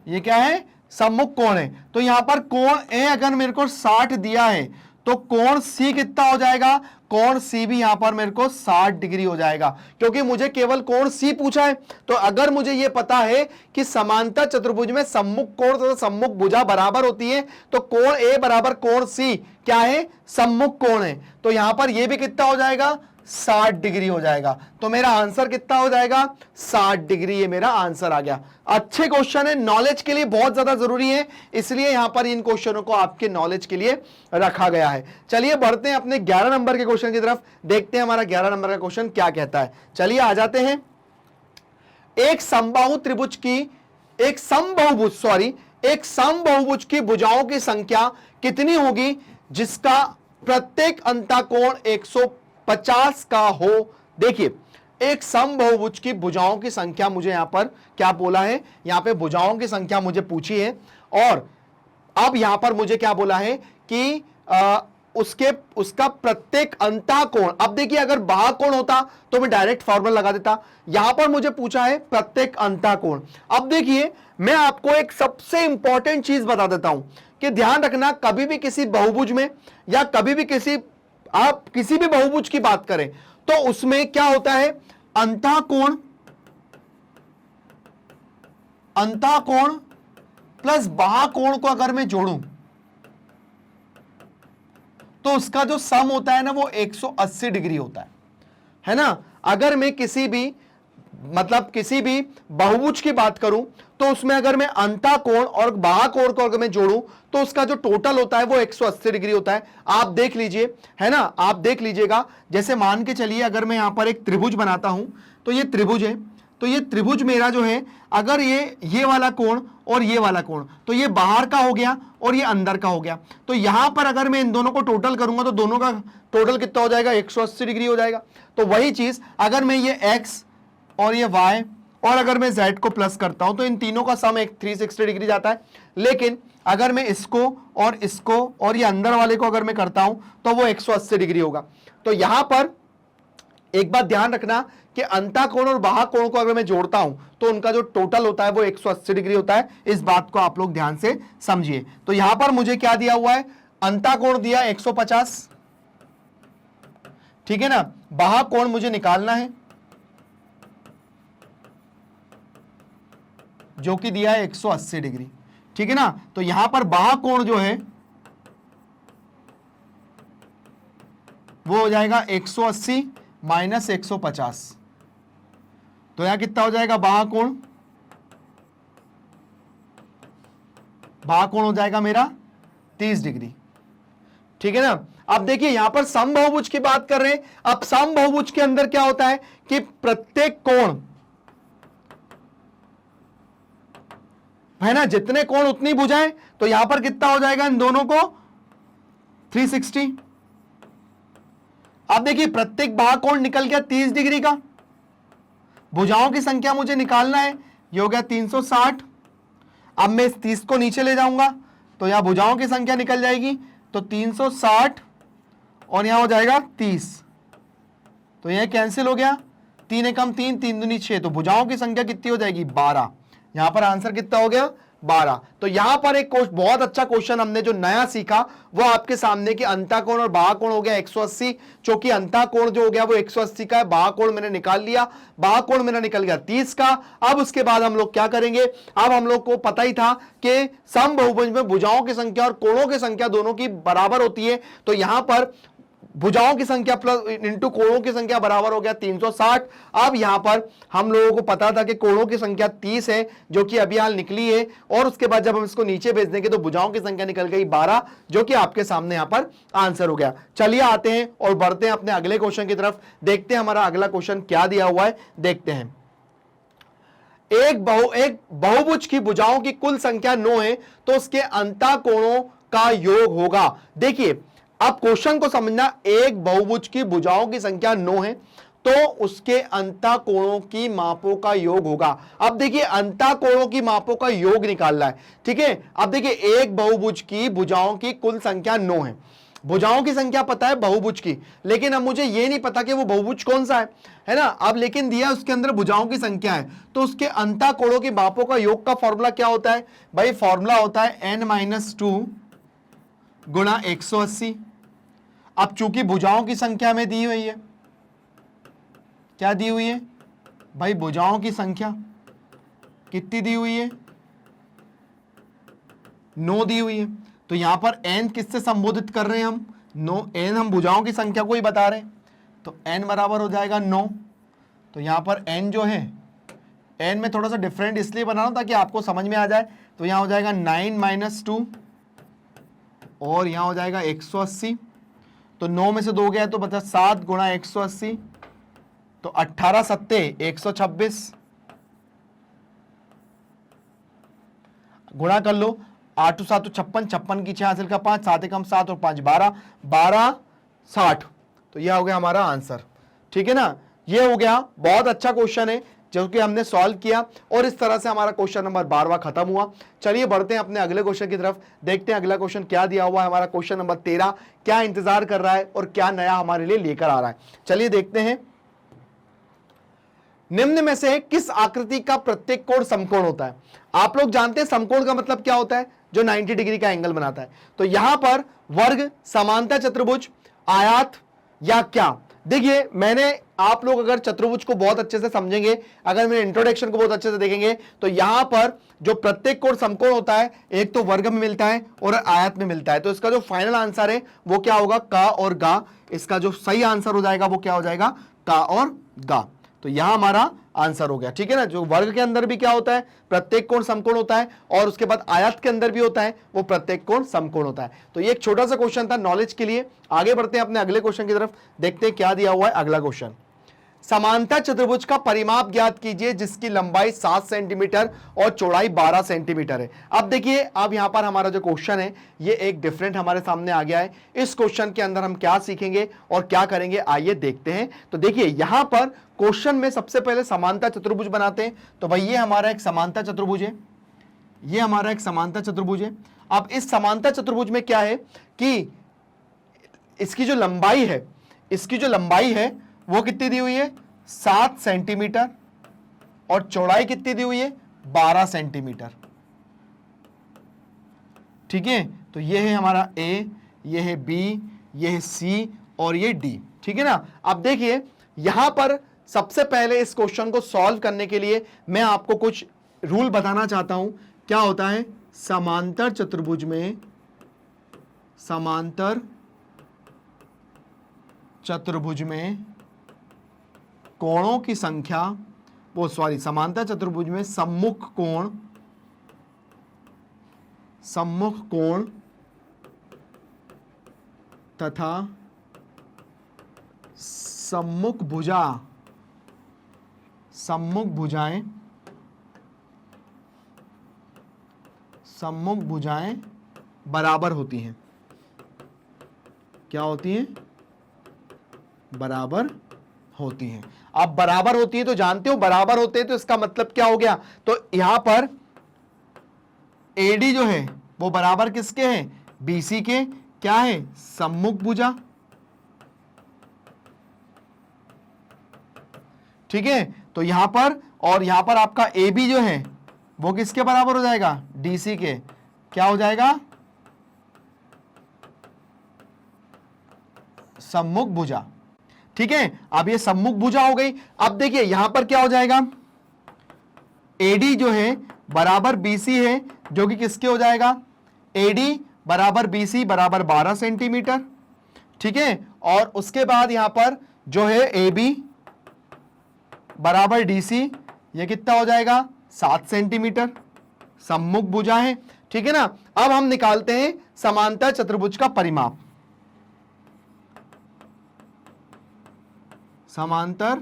Speaker 1: ये क्या है, सम्मुख कोण है। तो यहां पर कोण ए अगर मेरे को 60 दिया है तो कोण सी कितना हो जाएगा, कोण सी भी यहां पर मेरे को 60 डिग्री हो जाएगा, क्योंकि मुझे केवल कोण सी पूछा है। तो अगर मुझे यह पता है कि समांतर चतुर्भुज में सम्मुख कोण तथा सम्मुख भुजा बराबर होती है, तो कोण ए बराबर कोण सी क्या है, सम्मुख कोण है, तो यहां पर यह भी कितना हो जाएगा, 60 डिग्री हो जाएगा। तो मेरा आंसर कितना हो जाएगा, 60 डिग्री, ये मेरा आंसर आ गया। अच्छे क्वेश्चन है, नॉलेज के लिए बहुत ज्यादा जरूरी है, इसलिए यहां पर इन क्वेश्चनों को आपके नॉलेज के लिए रखा गया है। चलिए बढ़ते हैं अपने 11 नंबर के क्वेश्चन की तरफ, देखते हैं हमारा 11 नंबर का क्वेश्चन क्या कहता है। चलिए आ जाते हैं। एक समबाहुभुज की भुजाओं की संख्या कितनी होगी जिसका प्रत्येक अंतःकोण 150 का हो। देखिए एक समबाहुभुज की भुजाओं की संख्या मुझे यहां पर क्या बोला है, यहां पे भुजाओं की संख्या मुझे पूछी है, और अब यहां पर मुझे क्या बोला है कि उसका प्रत्येक अंतःकोण। अब देखिए अगर बाह्यकोण होता तो मैं डायरेक्ट फॉर्मूला लगा देता, यहां पर मुझे पूछा है प्रत्येक अंतःकोण। अब देखिए मैं आपको एक सबसे इंपॉर्टेंट चीज बता देता हूं कि ध्यान रखना, कभी भी किसी बहुभुज में या कभी भी आप किसी भी बहुभुज की बात करें तो उसमें क्या होता है, अंतःकोण प्लस बाह्यकोण को अगर मैं जोड़ूं तो उसका जो सम होता है ना वो 180 डिग्री होता है ना। अगर मैं किसी भी बहुभुज की बात करूं तो उसमें अगर मैं अंतःकोण और बाह्यकोण को अगर मैं जोड़ूं तो उसका जो टोटल होता है वो 180 डिग्री होता है। आप देख लीजिए, है ना, आप देख लीजिएगा। जैसे मान के चलिए अगर मैं यहां पर एक त्रिभुज बनाता हूं, तो ये त्रिभुज है, तो ये त्रिभुज मेरा जो है, अगर ये वाला कोण और ये वाला कोण, तो ये बाहर का हो गया और ये अंदर का हो गया। तो यहां पर अगर मैं इन दोनों को टोटल करूंगा तो दोनों का टोटल कितना हो जाएगा, 180 डिग्री हो जाएगा। तो वही चीज अगर मैं ये x और ये y और अगर मैं z को प्लस करता हूं तो इन तीनों का सम 360 डिग्री जाता है। लेकिन अगर मैं इसको और ये अंदर वाले को अगर मैं करता हूं तो वो 180 डिग्री होगा। तो यहां पर एक बात ध्यान रखना कि अंतःकोण और बाह्यकोण को अगर मैं जोड़ता हूं तो उनका जो टोटल होता है वो 180 डिग्री होता है। इस बात को आप लोग ध्यान से समझिए। तो यहां पर मुझे क्या दिया हुआ है, अंतःकोण दिया 150, ठीक है ना, बाह्यकोण मुझे निकालना है जो कि दिया है 180 डिग्री, ठीक है ना। तो यहां पर बाह्यकोण जो है वो हो जाएगा 180 माइनस 150, तो यहां कितना हो जाएगा, बाह्य कोण हो जाएगा मेरा 30 डिग्री। ठीक है ना। अब देखिए यहां पर समबाहुभुज की बात कर रहे हैं। अब समबाहुभुज के अंदर क्या होता है कि प्रत्येक कोण है ना, जितने कोण उतनी भुजाएं, तो यहां पर कितना हो जाएगा इन दोनों को 360। अब देखिए प्रत्येक बाह्य कोण निकल गया 30 डिग्री का, भुजाओं की संख्या मुझे निकालना है, ये हो गया 360। अब मैं इस 30 को नीचे ले जाऊंगा तो यहां भुजाओं की संख्या निकल जाएगी, तो 360 और यहां हो जाएगा 30, तो यह कैंसिल हो गया, 3 एकम 3, 3 दूनी 6, तो भुजाओं की संख्या कितनी हो जाएगी 12। यहां पर आंसर कितना हो गया 12। तो यहां पर एक बहुत अच्छा क्वेश्चन हमने जो नया सीखा वो आपके सामने कि अंतःकोण और बाह्य कोण हो गया 180, क्योंकि अंतःकोण जो हो गया वो 180 का है, बाह्य कोण मैंने निकाल लिया, बाह्य कोण मेरा निकल गया 30 का। अब उसके बाद हम लोग क्या करेंगे, अब हम लोग को पता ही था कि समबाहुभुज में भुजाओं की संख्या और कोणों की संख्या दोनों की बराबर होती है, तो यहां पर भुजाओं की संख्या प्लस इंटू कोणों की संख्या बराबर हो गया 360। अब यहां पर हम लोगों को पता था कि कोणों की संख्या 30 है जो कि अभी हाल निकली है, और उसके बाद जब हम इसको नीचे भेज देंगे तो भुजाओं की संख्या निकल गई 12, जो कि आपके सामने यहां पर आंसर हो गया। चलिए आते हैं और बढ़ते हैं अपने अगले क्वेश्चन की तरफ, देखते हैं हमारा अगला क्वेश्चन क्या दिया हुआ है, देखते हैं। एक बहुभुज की भुजाओं की कुल संख्या 9 है, तो उसके अंतःकोणों का योग होगा। देखिए अब क्वेश्चन को समझना, एक बहुभुज की भुजाओं की संख्या 9 है तो उसके अंतःकोणों की मापों का योग होगा। अब देखिए अंतःकोणों की मापों का योग निकालना है, ठीक है। अब देखिए एक बहुभुज की भुजाओं की कुल संख्या 9 है, भुजाओं की संख्या पता है बहुभुज की, लेकिन अब मुझे यह नहीं पता कि वो बहुभुज कौन सा है ना। अब लेकिन दिया उसके अंदर भुजाओं की संख्या है, तो उसके अंतःकोणों की मापों का योग का फॉर्मूला क्या होता है भाई, फॉर्मूला होता है n-2 गुणा 180। अब चूंकि भुजाओं की संख्या में दी हुई है, क्या दी हुई है भाई, भुजाओं की संख्या कितनी दी हुई है, 9 दी हुई है, तो यहां पर n किससे संबोधित कर रहे हैं हम, 9, n हम भुजाओं की संख्या को ही बता रहे हैं, तो n बराबर हो जाएगा 9। तो यहां पर n जो है, n में थोड़ा सा डिफरेंट इसलिए बना रहा हूं ताकि आपको समझ में आ जाए, तो यहां हो जाएगा 9 - 2 और यहां हो जाएगा 180, तो 9 में से 2 गया तो बचा 7 गुणा 180, तो 18 सत्ते 126, गुणा कर लो, 8 7 56, 56 की 6 हासिल का 5, 7 एकम 7 और 5 12, 12 60, तो यह हो गया हमारा आंसर। ठीक है ना, यह हो गया, बहुत अच्छा क्वेश्चन है जो कि हमने सॉल्व किया, और इस तरह से हमारा क्वेश्चन नंबर 12वां खत्म हुआ। चलिए बढ़ते हैं अपने अगले क्वेश्चन की तरफ, देखते हैं अगला क्वेश्चन क्या दिया हुआ है। हमारा क्वेश्चन नंबर 13 क्या इंतजार कर रहा है और क्या नया हमारे लिए लेकर आ रहा है, चलिए देखते हैं। निम्न में से किस आकृति का प्रत्येक कोण समकोण होता है। आप लोग जानते हैं समकोण का मतलब क्या होता है, जो 90 डिग्री का एंगल बनाता है। तो यहां पर वर्ग, समांतर चतुर्भुज, आयत या क्या। देखिए मैंने, आप लोग अगर चतुर्भुज को बहुत अच्छे से समझेंगे, अगर मेरे इंट्रोडक्शन को बहुत अच्छे से देखेंगे, तो यहां पर जो प्रत्येक कोण समकोण होता है, एक तो वर्ग में मिलता है और आयत में मिलता है। तो इसका जो फाइनल आंसर है वो क्या होगा, का और गा। इसका जो सही आंसर हो जाएगा वो क्या हो जाएगा, का और गा। तो यहां हमारा आंसर हो गया। ठीक है ना, जो वर्ग के अंदर भी क्या होता है, प्रत्येक कोण समकोण होता है, और उसके बाद आयत के अंदर भी होता है, वो प्रत्येक कोण समकोण होता है। तो ये एक छोटा सा क्वेश्चन था नॉलेज के लिए। आगे बढ़ते हैं अपने अगले क्वेश्चन की तरफ, देखते हैं क्या दिया हुआ है अगला क्वेश्चन। समांतर चतुर्भुज का परिमाप ज्ञात कीजिए जिसकी लंबाई 7 सेंटीमीटर और चौड़ाई 12 सेंटीमीटर है। अब देखिए, अब यहां पर हमारा जो क्वेश्चन है ये एक डिफरेंट हमारे सामने आ गया है। इस क्वेश्चन के अंदर हम क्या सीखेंगे और क्या करेंगे, आइए देखते हैं। तो देखिए यहां पर क्वेश्चन में सबसे पहले समांतर चतुर्भुज बनाते हैं। तो भाई ये हमारा एक समांतर चतुर्भुज है, ये हमारा एक समांतर चतुर्भुज है। अब इस समांतर चतुर्भुज में क्या है कि इसकी जो लंबाई है वो कितनी दी हुई है, 7 सेंटीमीटर, और चौड़ाई कितनी दी हुई है, 12 सेंटीमीटर। ठीक है, तो ये है हमारा ए, ये है बी, ये है सी और ये डी। ठीक है ना। अब देखिए यहां पर सबसे पहले इस क्वेश्चन को सॉल्व करने के लिए मैं आपको कुछ रूल बताना चाहता हूं। क्या होता है, समांतर चतुर्भुज में, समांतर चतुर्भुज में कोणों की संख्या वो सॉरी समांतर चतुर्भुज में सम्मुख कोण तथा सम्मुख भुजाएं बराबर होती हैं। क्या होती हैं? बराबर होती हैं। अब बराबर होती है तो जानते हो बराबर होते हैं तो इसका मतलब क्या हो गया? तो यहां पर AD जो है वो बराबर किसके है? BC के। क्या है? सम्मुख भुजा। ठीक है, तो यहां पर और यहां पर आपका AB जो है वो किसके बराबर हो जाएगा? DC के। क्या हो जाएगा? सम्मुख भुजा। ठीक है, अब ये सम्मुख भुजा हो गई। अब देखिए यहां पर क्या हो जाएगा? AD जो है बराबर BC है, जो कि किसके हो जाएगा? AD बराबर BC बराबर 12 सेंटीमीटर। ठीक है, और उसके बाद यहां पर जो है AB बराबर DC, ये कितना हो जाएगा? 7 सेंटीमीटर। सम्मुख भुजा है। ठीक है ना। अब हम निकालते हैं समांतर चतुर्भुज का परिमाप। समांतर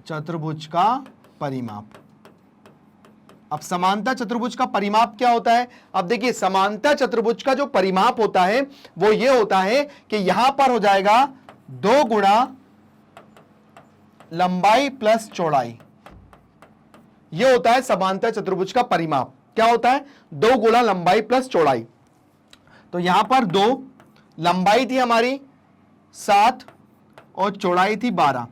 Speaker 1: चतुर्भुज का परिमाप। अब समांतर चतुर्भुज का परिमाप क्या होता है? अब देखिए समांतर चतुर्भुज का जो परिमाप होता है वो ये होता है कि यहां पर हो जाएगा 2 गुणा लंबाई प्लस चौड़ाई। ये होता है समांतर चतुर्भुज का परिमाप। क्या होता है? 2 गुणा लंबाई प्लस चौड़ाई। तो यहां पर 2 लंबाई थी हमारी 7 और चौड़ाई थी 12।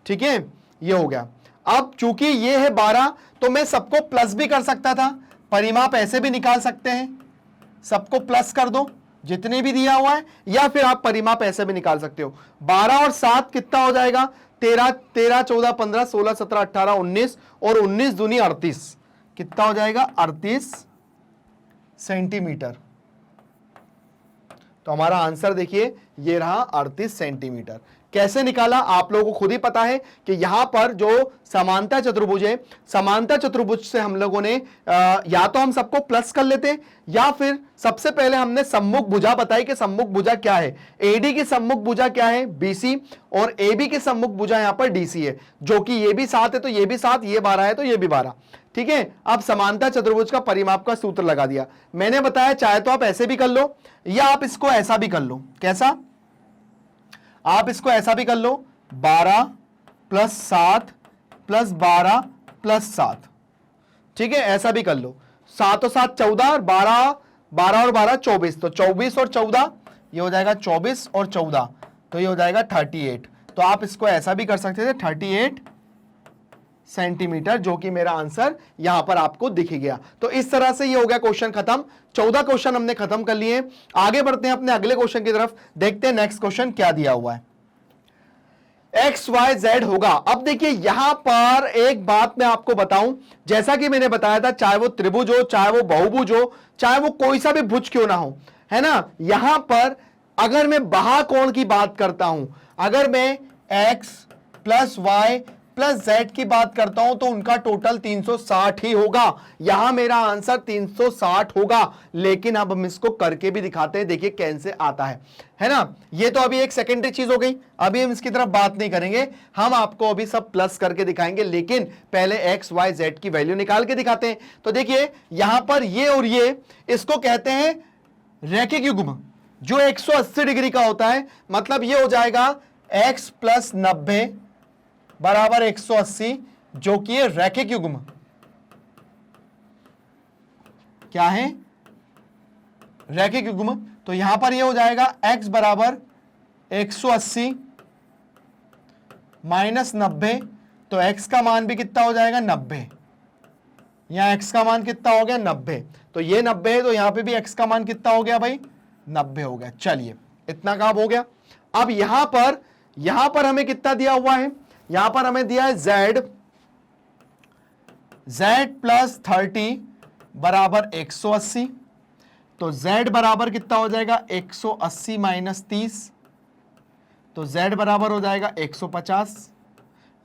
Speaker 1: ठीक है, ये हो गया। अब चूंकि ये है 12 तो मैं सबको प्लस भी कर सकता था, परिमाप ऐसे भी निकाल सकते हैं, सबको प्लस कर दो जितने भी दिया हुआ है, या फिर आप परिमाप ऐसे भी निकाल सकते हो। 12 और 7 कितना हो जाएगा? 13 13 14 15 16 17 18 19 और 19 दूनी 38। कितना हो जाएगा? 38 सेंटीमीटर। तो हमारा आंसर देखिए ये रहा 38 सेंटीमीटर। कैसे निकाला आप लोगों को खुद ही पता है कि यहां पर जो समांतर चतुर्भुज है, समांतर चतुर्भुज से हम लोगों ने या तो हम सबको प्लस कर लेते या फिर सबसे पहले हमने सम्मुख भुजा बताई कि सम्मुख भुजा क्या है। AD की सम्मुख भुजा क्या है? BC, और AB की सम्मुख भुजा यहां पर DC है, जो कि ये भी 7 है तो ये भी 7, ये 12 है तो ये भी 12। ठीक है, अब समांतर चतुर्भुज का परिमाप का सूत्र लगा दिया। मैंने बताया चाहे तो आप ऐसे भी कर लो या आप इसको ऐसा भी कर लो। कैसा? आप इसको ऐसा भी कर लो, 12 प्लस 7 प्लस 12 प्लस 7। ठीक है, ऐसा भी कर लो। 7 और 7 14 और 12 12 और 12 24, तो 24 और 14 ये हो जाएगा 24 और 14, तो ये हो जाएगा 38। तो आप इसको ऐसा भी कर सकते थे 38 सेंटीमीटर, जो कि मेरा आंसर यहां पर आपको दिख गया। तो इस तरह से ये हो गया क्वेश्चन खत्म। 14 क्वेश्चन हमने खत्म कर लिए। आगे बढ़ते हैं अपने अगले क्वेश्चन की तरफ, देखते हैं नेक्स्ट क्वेश्चन क्या दिया हुआ है। XYZ होगा। अब देखिए यहां पर एक बात मैं आपको बताऊं, जैसा कि मैंने बताया था, चाहे वो त्रिभुज हो, चाहे वो बहुभुज हो, चाहे वो कोई सा भी भुज क्यों ना हो, है ना, यहां पर अगर मैं बाह्यकोण की बात करता हूं, अगर मैं X plus Y plus Z की बात करता हूं तो उनका टोटल 360 ही होगा। यहां मेरा आंसर 360 होगा। लेकिन अब हम इसको करके भी दिखाते हैं, देखिए कैसे आता है ना। ये तो अभी एक सेकेंडरी चीज हो गई, अभी हम इसकी तरफ बात नहीं करेंगे, हम आपको अभी सब प्लस करके दिखाएंगे। लेकिन पहले X Y Z की वैल्यू निकाल के दिखाते हैं। तो देखिए यहां पर ये और ये, इसको कहते हैं रैखिक युग्म, जो 180 डिग्री का होता है। मतलब ये हो जाएगा x प्लस 90 बराबर 180, जो कि ये रैखिक युग्म क्या है? रैखिक युग्म। तो यहां पर ये हो जाएगा x बराबर 180 माइनस 90, तो x का मान भी कितना हो जाएगा? 90। यहां x का मान कितना हो गया? 90। तो ये 90 है, तो यहां पे भी x का मान कितना हो गया भाई? 90 हो गया। चलिए इतना काम हो गया। अब यहां पर हमें कितना दिया हुआ है? यहां पर हमें दिया है z प्लस 30 बराबर 180। तो z बराबर कितना हो जाएगा? 180 माइनस 30, तो z बराबर हो जाएगा 150।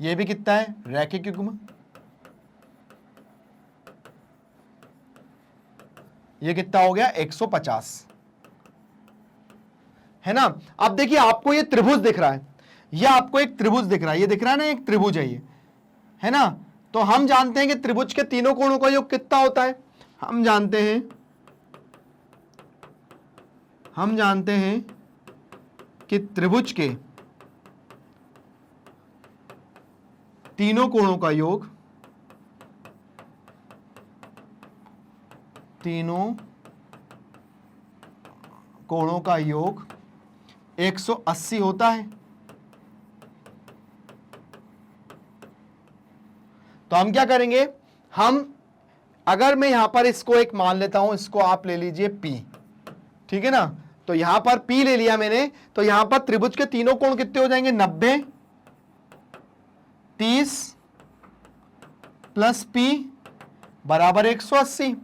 Speaker 1: ये भी कितना है, रैखिक युग्म, ये कितना हो गया 150, है ना। अब देखिए आपको ये त्रिभुज दिख रहा है, ये आपको एक त्रिभुज दिख रहा है, ये दिख रहा है ना, एक त्रिभुज है ये, है ना। तो हम जानते हैं कि त्रिभुज के तीनों कोणों का योग कितना होता है, हम जानते हैं कि त्रिभुज के तीनों कोणों का योग, तीनों कोणों का योग 180 होता है। तो हम क्या करेंगे, हम अगर मैं यहां पर इसको एक मान लेता हूं, इसको आप ले लीजिए P, ठीक है ना। तो यहां पर P ले लिया मैंने, तो यहां पर त्रिभुज के तीनों कोण कितने हो जाएंगे, 90, 30 प्लस P बराबर 180।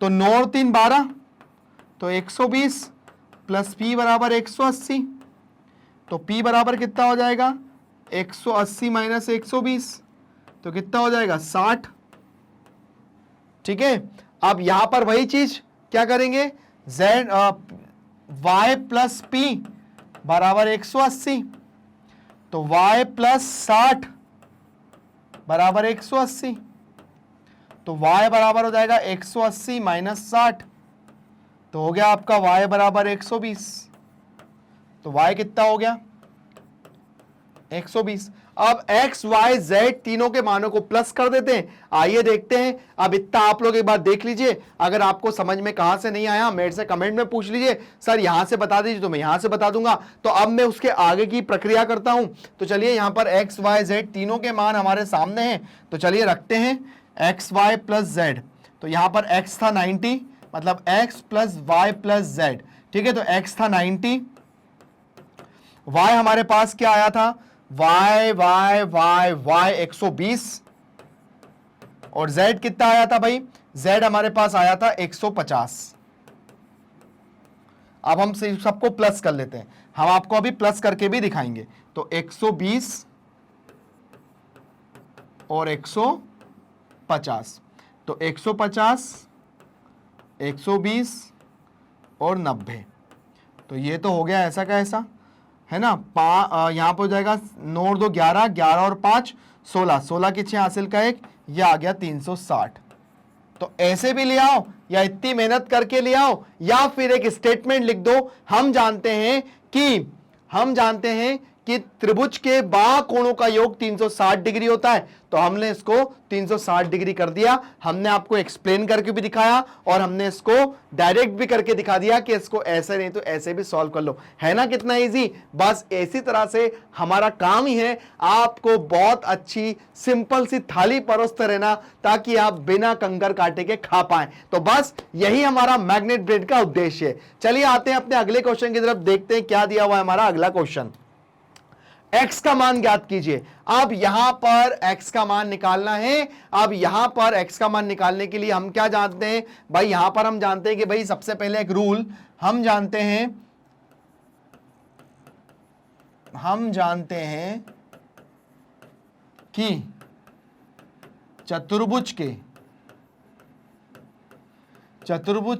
Speaker 1: तो 9 और 3 12, तो 120 प्लस P बराबर 180। तो P बराबर कितना हो जाएगा, 180 माइनस 120, तो कितना हो जाएगा 60। ठीक है, अब यहां पर वही चीज क्या करेंगे, y प्लस P बराबर 180, तो y प्लस 60 बराबर 180, तो y बराबर हो जाएगा 180 माइनस 60, तो हो गया आपका y बराबर 120। तो y कितना हो गया 120। अब x y z तीनों के मानों को प्लस कर देते हैं। आइए देखते हैं। अब इतना आप लोग एक बार देख लीजिए, अगर आपको समझ में कहां से नहीं आया मेरे से कमेंट में पूछ लीजिए, सर यहां से बता दीजिए, तो मैं यहां से बता दूंगा। तो अब मैं उसके आगे की प्रक्रिया करता हूं। तो चलिए यहां पर x y z तीनों के मान हमारे सामने हैं, तो चलिए रखते हैं एक्स वाई प्लस जेड। तो यहां पर x था 90, मतलब x plus Y plus Z. ठीक है, तो x था 90, y हमारे पास क्या आया था, y y y y 120, और z कितना आया था भाई, z हमारे पास आया था 150। अब हम सबको प्लस कर लेते हैं, हम आपको अभी प्लस करके भी दिखाएंगे। तो 120 और 150, तो 150, 120 और 90, तो ये तो हो गया ऐसा का ऐसा, है ना। यहां पर हो जाएगा 9 और 2 11, 11 और 5 16, 16 की 6 हासिल का 1, यह आ गया 360। तो ऐसे भी ले आओ, या इतनी मेहनत करके ले आओ, या फिर एक स्टेटमेंट लिख दो। हम जानते हैं कि त्रिभुज के बाह्य कोणों का योग 360 डिग्री होता है, तो हमने इसको 360 डिग्री कर दिया। हमने आपको एक्सप्लेन करके भी दिखाया, और हमने इसको डायरेक्ट भी करके दिखा दिया कि इसको ऐसे नहीं तो ऐसे भी सॉल्व कर लो। है ना कितना इजी। बस इसी तरह से हमारा काम ही है आपको बहुत अच्छी सिंपल सी थाली परोसते रहना, ताकि आप बिना कंकर काटे के खा पाए। तो बस यही हमारा मैग्नेट ब्रेड का उद्देश्य है। चलिए आते हैं अपने अगले क्वेश्चन की तरफ, देखते हैं क्या दिया हुआ है हमारा अगला क्वेश्चन। x का मान ज्ञात कीजिए। अब यहां पर x का मान निकालना है। अब यहां पर x का मान निकालने के लिए हम क्या जानते हैं भाई, यहां पर हम जानते हैं कि भाई सबसे पहले एक रूल हम जानते हैं कि चतुर्भुज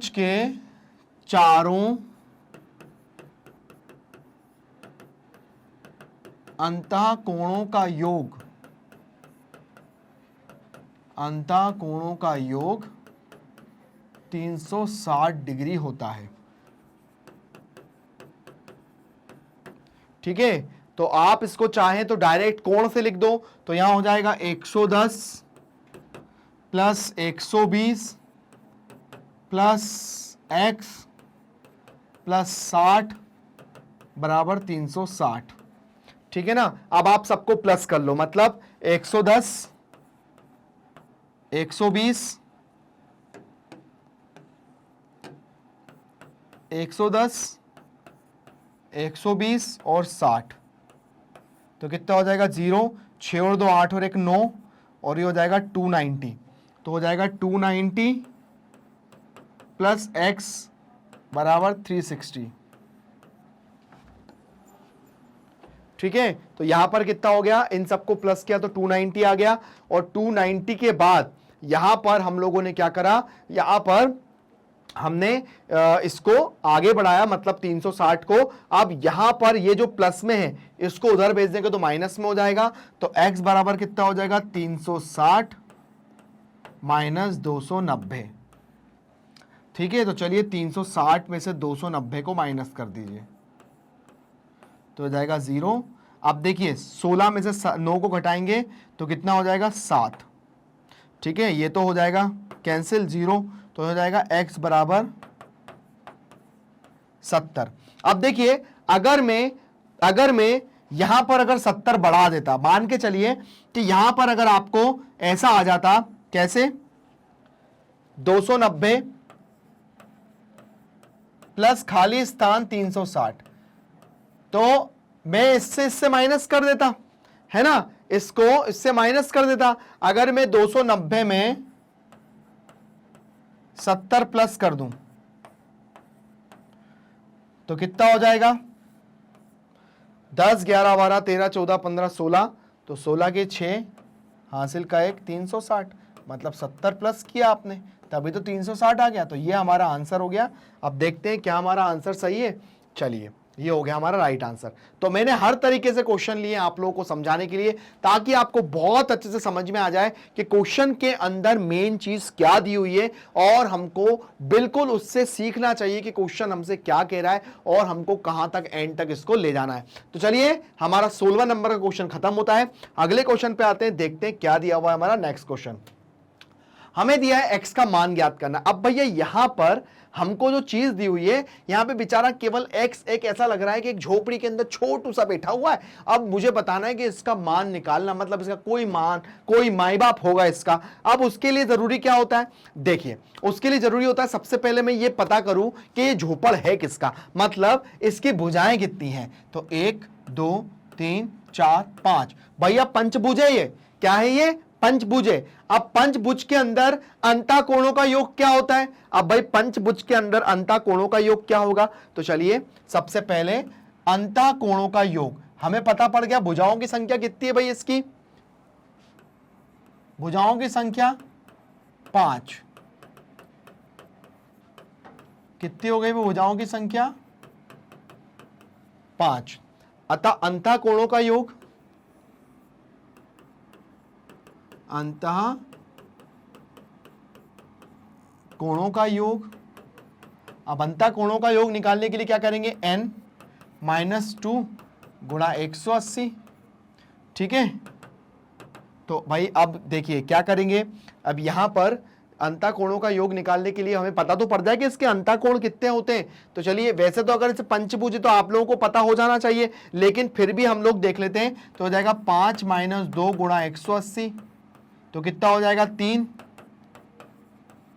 Speaker 1: के चारों अंतः कोणों का योग 360 डिग्री होता है। ठीक है, तो आप इसको चाहें तो डायरेक्ट कोण से लिख दो, तो यहां हो जाएगा 110 प्लस 120 प्लस x प्लस 60 बराबर 360। ठीक है ना। अब आप सबको प्लस कर लो, मतलब 110, 120, 120 और 60, तो कितना हो जाएगा 0, 6 और 2 8 और 1 9, और ये हो जाएगा 290। तो हो जाएगा 290 प्लस x बराबर 360। ठीक है, तो यहां पर कितना हो गया, इन सबको प्लस किया तो 290 आ गया, और 290 के बाद यहां पर हम लोगों ने क्या करा, यहां पर हमने इसको आगे बढ़ाया, मतलब 360 को। अब यहां पर ये जो प्लस में है इसको उधर भेज देंगे तो माइनस में हो जाएगा, तो x बराबर कितना हो जाएगा, 360 माइनस 290। ठीक है, तो चलिए 360 में से 290 को माइनस कर दीजिए तो हो जाएगा 0। अब देखिए 16 में से 9 को घटाएंगे तो कितना हो जाएगा, 7। ठीक है, ये तो हो जाएगा कैंसिल, 0, तो हो जाएगा x बराबर 70। अब देखिए अगर मैं यहां पर अगर 70 बढ़ा देता, मान के चलिए कि यहां पर अगर आपको ऐसा आ जाता, कैसे, 290 प्लस खाली स्थान 360, तो मैं इससे माइनस कर देता, है ना, इसको इससे माइनस कर देता। अगर मैं 290 में 70 प्लस कर दूं तो कितना हो जाएगा, 10 11 12 13 14 15 16, तो 16 के 6 हासिल का 1 360, मतलब 70 प्लस किया आपने तभी तो 360 आ गया। तो ये हमारा आंसर हो गया। अब देखते हैं क्या हमारा आंसर सही है। चलिए, ये हो गया हमारा राइट आंसर। तो मैंने हर तरीके से क्वेश्चन लिए आप लोगों को समझाने के लिए, ताकि आपको बहुत अच्छे से समझ में आ जाए कि क्वेश्चन के अंदर मेन चीज क्या दी हुई है, और हमको बिल्कुल उससे सीखना चाहिए कि क्वेश्चन हमसे क्या कह रहा है और हमको कहां तक, एंड तक इसको ले जाना है। तो चलिए, हमारा 16वां नंबर का क्वेश्चन खत्म होता है। अगले क्वेश्चन पे आते हैं, देखते हैं क्या दिया हुआ है हमारा नेक्स्ट क्वेश्चन। हमें दिया है x का मान ज्ञात करना। अब भैया यहां पर हमको जो चीज दी हुई है, यहां पे बेचारा केवल x एक ऐसा लग रहा है कि एक झोपड़ी के अंदर छोटू सा बैठा हुआ है। अब मुझे बताना है कि इसका मान निकालना, मतलब इसका कोई माई बाप होगा इसका। अब उसके लिए जरूरी क्या होता है, देखिए उसके लिए जरूरी होता है सबसे पहले मैं ये पता करूं कि ये झोपड़ है किसका, मतलब इसकी भुजाएं कितनी हैं। तो 1 2 3 4 5, भैया पंचभुज है ये। क्या है ये, पंचभुज है। अब पंचभुज के अंदर अंतःकोणों का योग क्या होता है। अब भाई पंचभुज के अंदर अंतःकोणों का योग क्या होगा, तो चलिए सबसे पहले अंतःकोणों का योग हमें पता पड़ गया। भुजाओं की संख्या कितनी है भाई, इसकी भुजाओं की संख्या 5। कितनी हो गई भुजाओं की संख्या 5। अतः अंतःकोणों का योग, अंतः कोणों का योग। अब अंतः कोणों का योग निकालने के लिए क्या करेंगे, n-2 गुणा 180। ठीक है, तो भाई अब देखिए क्या करेंगे। अब यहां पर अंतः कोणों का योग निकालने के लिए हमें पता तो पड़ जाए कि इसके अंतः कोण कितने होते हैं। तो चलिए, वैसे तो अगर इसे पंचभुज तो आप लोगों को पता हो जाना चाहिए, लेकिन फिर भी हम लोग देख लेते हैं। तो हो जाएगा 5 - 2 गुणा 180, तो कितना हो जाएगा 3,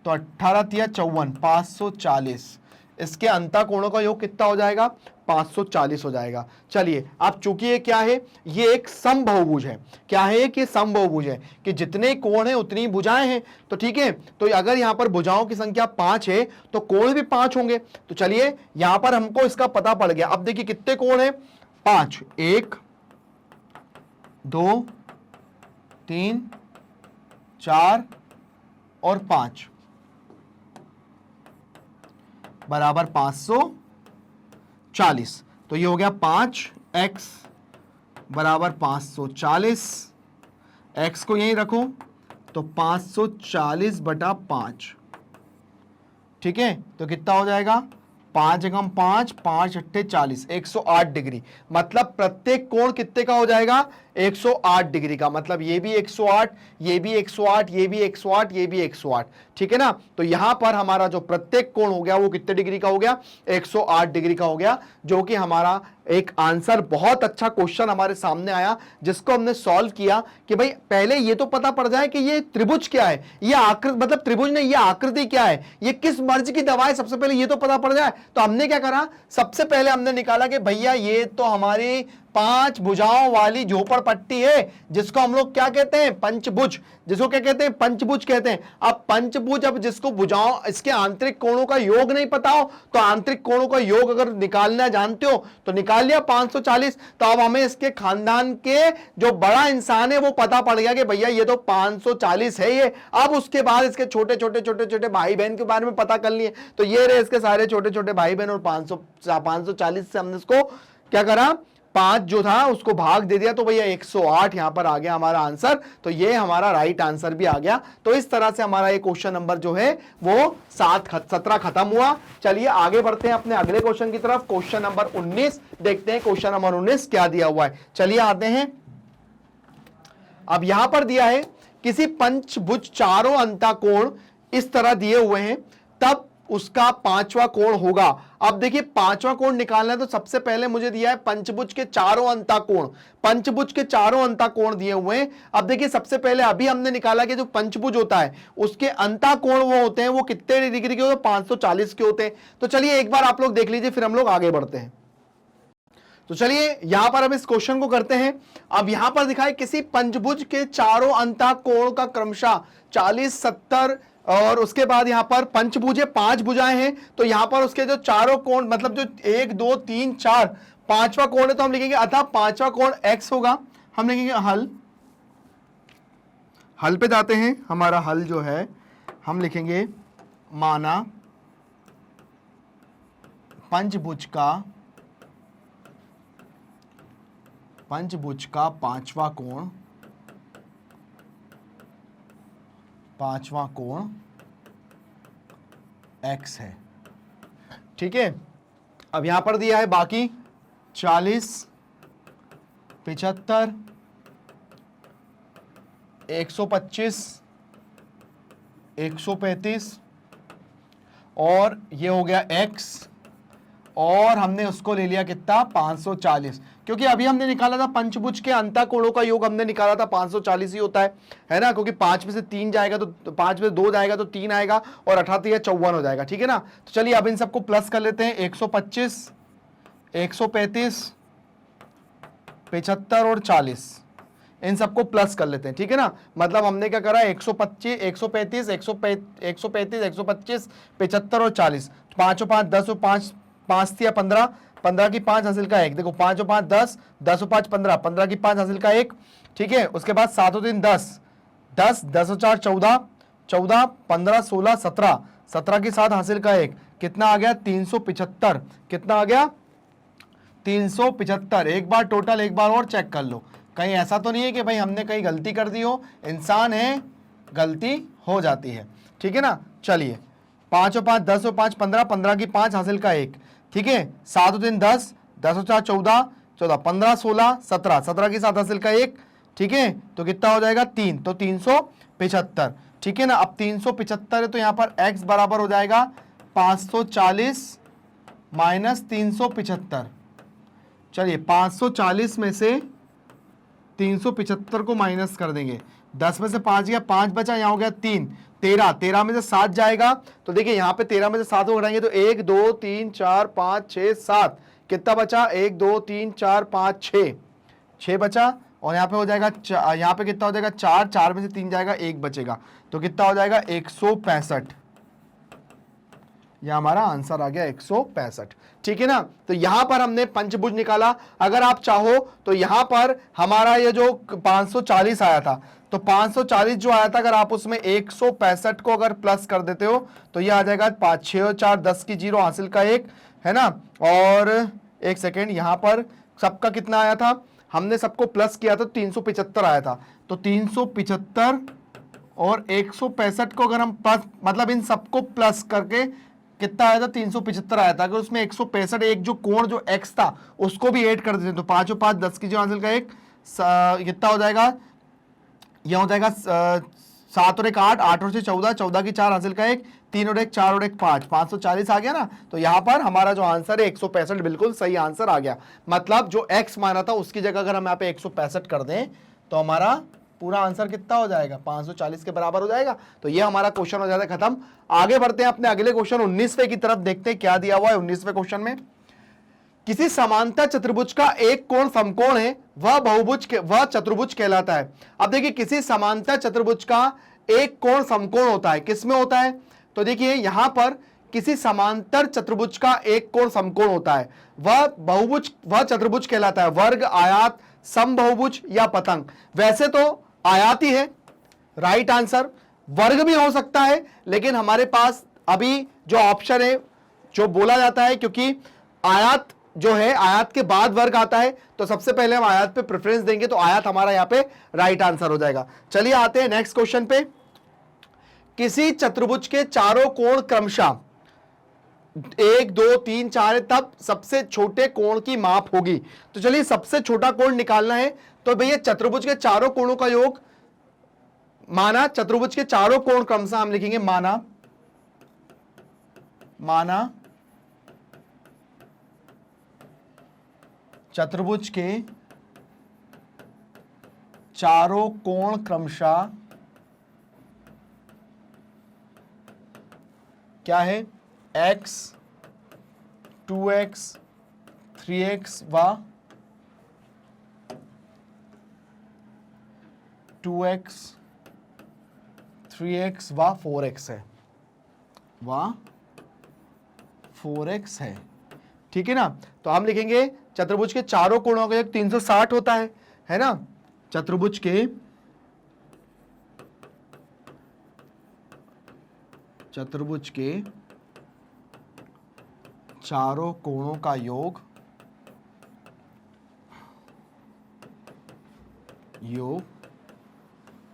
Speaker 1: तो 18 × 54 540। इसके अंतः कोणों का योग कितना हो जाएगा, 540 हो जाएगा। चलिए, अब चूंकि ये क्या है, ये एक समबाहुभुज है। क्या है कि समबाहुभुज है, कि जितने कोण हैं उतनी भुजाएं हैं। तो ठीक है, तो अगर यहां पर भुजाओं की संख्या 5 है तो कोण भी 5 होंगे। तो चलिए, यहां पर हमको इसका पता पड़ गया। अब देखिए कितने कोण हैं, 5, 1 2 3 4 और 5 बराबर 540। तो ये हो गया 5x बराबर 540। x को यहीं रखो, तो 540/5। ठीक है, तो कितना हो जाएगा, 5 × 5 5 × 8 40, 108 डिग्री। मतलब प्रत्येक कोण कितने का हो जाएगा, 108 डिग्री का। मतलब ये भी 108, ये भी 108, ये भी 108, ये भी 108। ठीक है ना। तो यहां पर हमारा जो प्रत्येक कोण हो गया वो कितने डिग्री का हो गया, 108 डिग्री का हो गया। जो कि हमारा एक आंसर, बहुत अच्छा क्वेश्चन हमारे सामने आया, जिसको हमने सॉल्व किया कि भाई पहले ये तो पता पड़ जाए कि ये त्रिभुज क्या है, ये आकृति, मतलब त्रिभुज नहीं, ये आकृति क्या है, ये किस मर्ज की दवा है, सबसे पहले ये तो पता पड़ जाए। तो हमने क्या करा, सबसे पहले हमने निकाला कि भैया ये तो हमारी 5 भुजाओं वाली झोपड़पट्टी है, जिसको हम लोग क्या कहते हैं, पंचभुज, जिसको क्या कहते हैं, पंचभुज कहते हैं। अब पंचभुज, अब जिसको भुजाओं, इसके आंतरिक कोणों का योग नहीं पता हो तो आंतरिक कोणों का योग अगर निकालना जानते हो तो निकाल लिया 540। तो अब हमें इसके खानदान के जो बड़ा इंसान है वो पता पड़ गया कि भैया ये तो 540 है ये। अब उसके बाद इसके छोटे छोटे छोटे छोटे भाई बहन के बारे में पता कर लिए, तो ये रहे इसके सारे छोटे छोटे भाई बहन, और 540 से हमने इसको क्या करा, 5 जो था उसको भाग दे दिया, तो भैया 108 यहां पर आ गया हमारा आंसर। तो ये हमारा राइट आंसर भी आ गया। तो इस तरह से हमारा ये क्वेश्चन नंबर जो है वो 17 खत्म हुआ। चलिए आगे बढ़ते हैं अपने अगले क्वेश्चन की तरफ। क्वेश्चन नंबर 19 देखते हैं, क्वेश्चन नंबर 19 क्या दिया हुआ है। चलिए आते हैं। अब यहां पर दिया है किसी पंचभुज चारों अंतःकोण इस तरह दिए हुए हैं, तब उसका पांचवा कोण होगा। अब देखिए पांचवा कोण निकालना है तो सबसे पहले मुझे दिया है पंचभुज के चारों अंतःकोण, पंचभुज के चारों अंतःकोण दिए हुए हैं। अब देखिए सबसे पहले अभी हमने निकाला कि जो पंचभुज होता है उसके अंतःकोण वो होते हैं, वो कितने डिग्री के होते हैं, 540 के होते हैं। तो चलिए एक बार आप लोग देख लीजिए, फिर हम लोग आगे बढ़ते हैं। तो चलिए यहां पर हम इस क्वेश्चन को करते हैं। अब यहां पर दिखा है किसी पंचभुज के चारों अंतःकोण का क्रमशः 40, 70 और उसके बाद यहां पर पंचभुजे 5 भुजाएं हैं, तो यहां पर उसके जो चारों कोण मतलब जो 1 2 3 4 पांचवा कोण है, तो हम लिखेंगे अतः पांचवा कोण x होगा। हम लिखेंगे हल, हल पे जाते हैं। हमारा हल जो है हम लिखेंगे माना पंचभुज का पांचवा कोण x है, ठीक है। अब यहां पर दिया है बाकी 40, 75, 125, 135 और ये हो गया x, और हमने उसको ले लिया कितना, 540, क्योंकि अभी हमने निकाला था पंचभुज के अंतःकोणों का योग हमने निकाला था 540 ही होता है ना, क्योंकि 5 में से 3 जाएगा तो 5 में से 2 जाएगा तो 3 आएगा और 18 या 54 हो जाएगा, ठीक है ना। तो चलिए अब इन सबको प्लस कर लेते हैं, 125, 135, 75 और 40, इन सबको प्लस कर लेते हैं, ठीक है ना। मतलब हमने क्या करा, 125, 135, 135, 125, 75 और 40, 5 और 5 10 और 5 5 या 15, 15 की 5 हासिल का 1, देखो 5 और 5 10, 10 और 5 15, 15 की 5 हासिल का 1, ठीक है। उसके बाद 7 और 3 10, 10, 10 और 4 14, 14, 15, 16, 17, 17 की 7 हासिल का 1, कितना आ गया, 375, कितना आ गया, 375। एक बार टोटल एक बार और चेक कर लो, कहीं ऐसा तो नहीं है कि भाई हमने कहीं गलती कर दी हो, इंसान है गलती हो जाती है, ठीक है ना। चलिए 5 और 5 10 और 5 15, 15 की 5 हासिल का 1, ठीक है। 7 और 3 10, 10 और 4 14, 14, 15, 16, 17, 17 की 7 हासिल का 1, ठीक है। तो कितना हो जाएगा 3, तो 375, ठीक है ना। अब 375 है तो यहाँ पर x बराबर हो जाएगा 540 माइनस 375। चलिए 540 में से 375 को माइनस कर देंगे, 10 में से 5 गया, 5 बचा, यहाँ हो गया 3, 13, 13 में से 7 जाएगा, तो देखिए यहाँ पे 13 में से 7 को घटाएंगे तो 1 2 3 4 5 6 7, कितना बचा, 1 2 3 4 5 6, 6 बचा, और यहाँ पे हो जाएगा यहाँ पे कितना हो जाएगा 4, 4 में से 3 जाएगा, 1 बचेगा, तो कितना हो जाएगा 165। यह हमारा आंसर आ गया 165, ठीक है ना। तो यहां पर हमने पंचभुज निकाला। अगर आप चाहो तो यहां पर हमारा ये जो 540 आया था, तो 540 जो आया था अगर आप उसमें 165 को अगर प्लस कर देते हो तो ये आ जाएगा 5 6 और 4 10 की 0 हासिल का 1 है ना। और एक सेकेंड, यहां पर सबका कितना आया था, हमने सबको प्लस किया था 375 आया था, तो 375 और 165 को अगर हम प्लस मतलब इन सबको प्लस करके कितना आया था, 375 आया था। अगर उसमें 165 एक जो कोण जो x था उसको भी ऐड कर देते हैं तो 5 और 5 10 की जो हासिल का 1, कितना हो जाएगा, यह हो जाएगा 7 और 1 8, 8 और 6 14, 14 की 4 हासिल का 1, 3 और 1 4 और 1 5, 540 आ गया ना। तो यहाँ पर हमारा जो आंसर है 165 बिल्कुल सही आंसर आ गया। मतलब जो x माना था उसकी जगह अगर हम यहाँ पे 165 कर दें तो हमारा पूरा आंसर कितना हो जाएगा, 540 के बराबर हो जाएगा। तो ये हमारा क्वेश्चन हो जाता है खत्म। आगे बढ़ते हैं अपने अगले क्वेश्चन 19वें की तरफ, देखते हैं क्या दिया हुआ है 19वें क्वेश्चन में। किसी समांतर चतुर्भुज का एक कोण समकोण है वह चतुर्भुज कहलाता है। अब देखिए किसी समांतर चतुर्भुज का एक कोण समकोण होता है, किसमें होता है? तो देखिए यहां पर किसी समांतर चतुर्भुज का एक कोण समकोण होता है, वह चतुर्भुज कहलाता है। वर्ग, आयत, समबाहुभुज या पतंग। वैसे तो आयत ही है राइट आंसर, वर्ग भी हो सकता है, लेकिन हमारे पास अभी जो ऑप्शन है जो बोला जाता है, क्योंकि आयत जो है आयत के बाद वर्ग आता है, तो सबसे पहले हम आयत पे प्रेफरेंस देंगे, तो आयत हमारा यहां पे राइट आंसर हो जाएगा। चलिए आते हैं नेक्स्ट क्वेश्चन पे। किसी चतुर्भुज के चारों कोण क्रमशः 1, 2, 3, 4 तब सबसे छोटे कोण की माप होगी। तो चलिए सबसे छोटा कोण निकालना है, तो भैया चतुर्भुज के चारों कोणों का योग माना, चतुर्भुज के चारों कोण क्रमशः हम लिखेंगे माना चतुर्भुज के चारों कोण क्रमशः क्या है? x, 2x, 3x व 2x, 3x व 4x है, 4x है। ठीक है ना? तो हम लिखेंगे चतुर्भुज के चारों कोणों का योग 360 होता है ना? चतुर्भुज के चारों कोणों का योग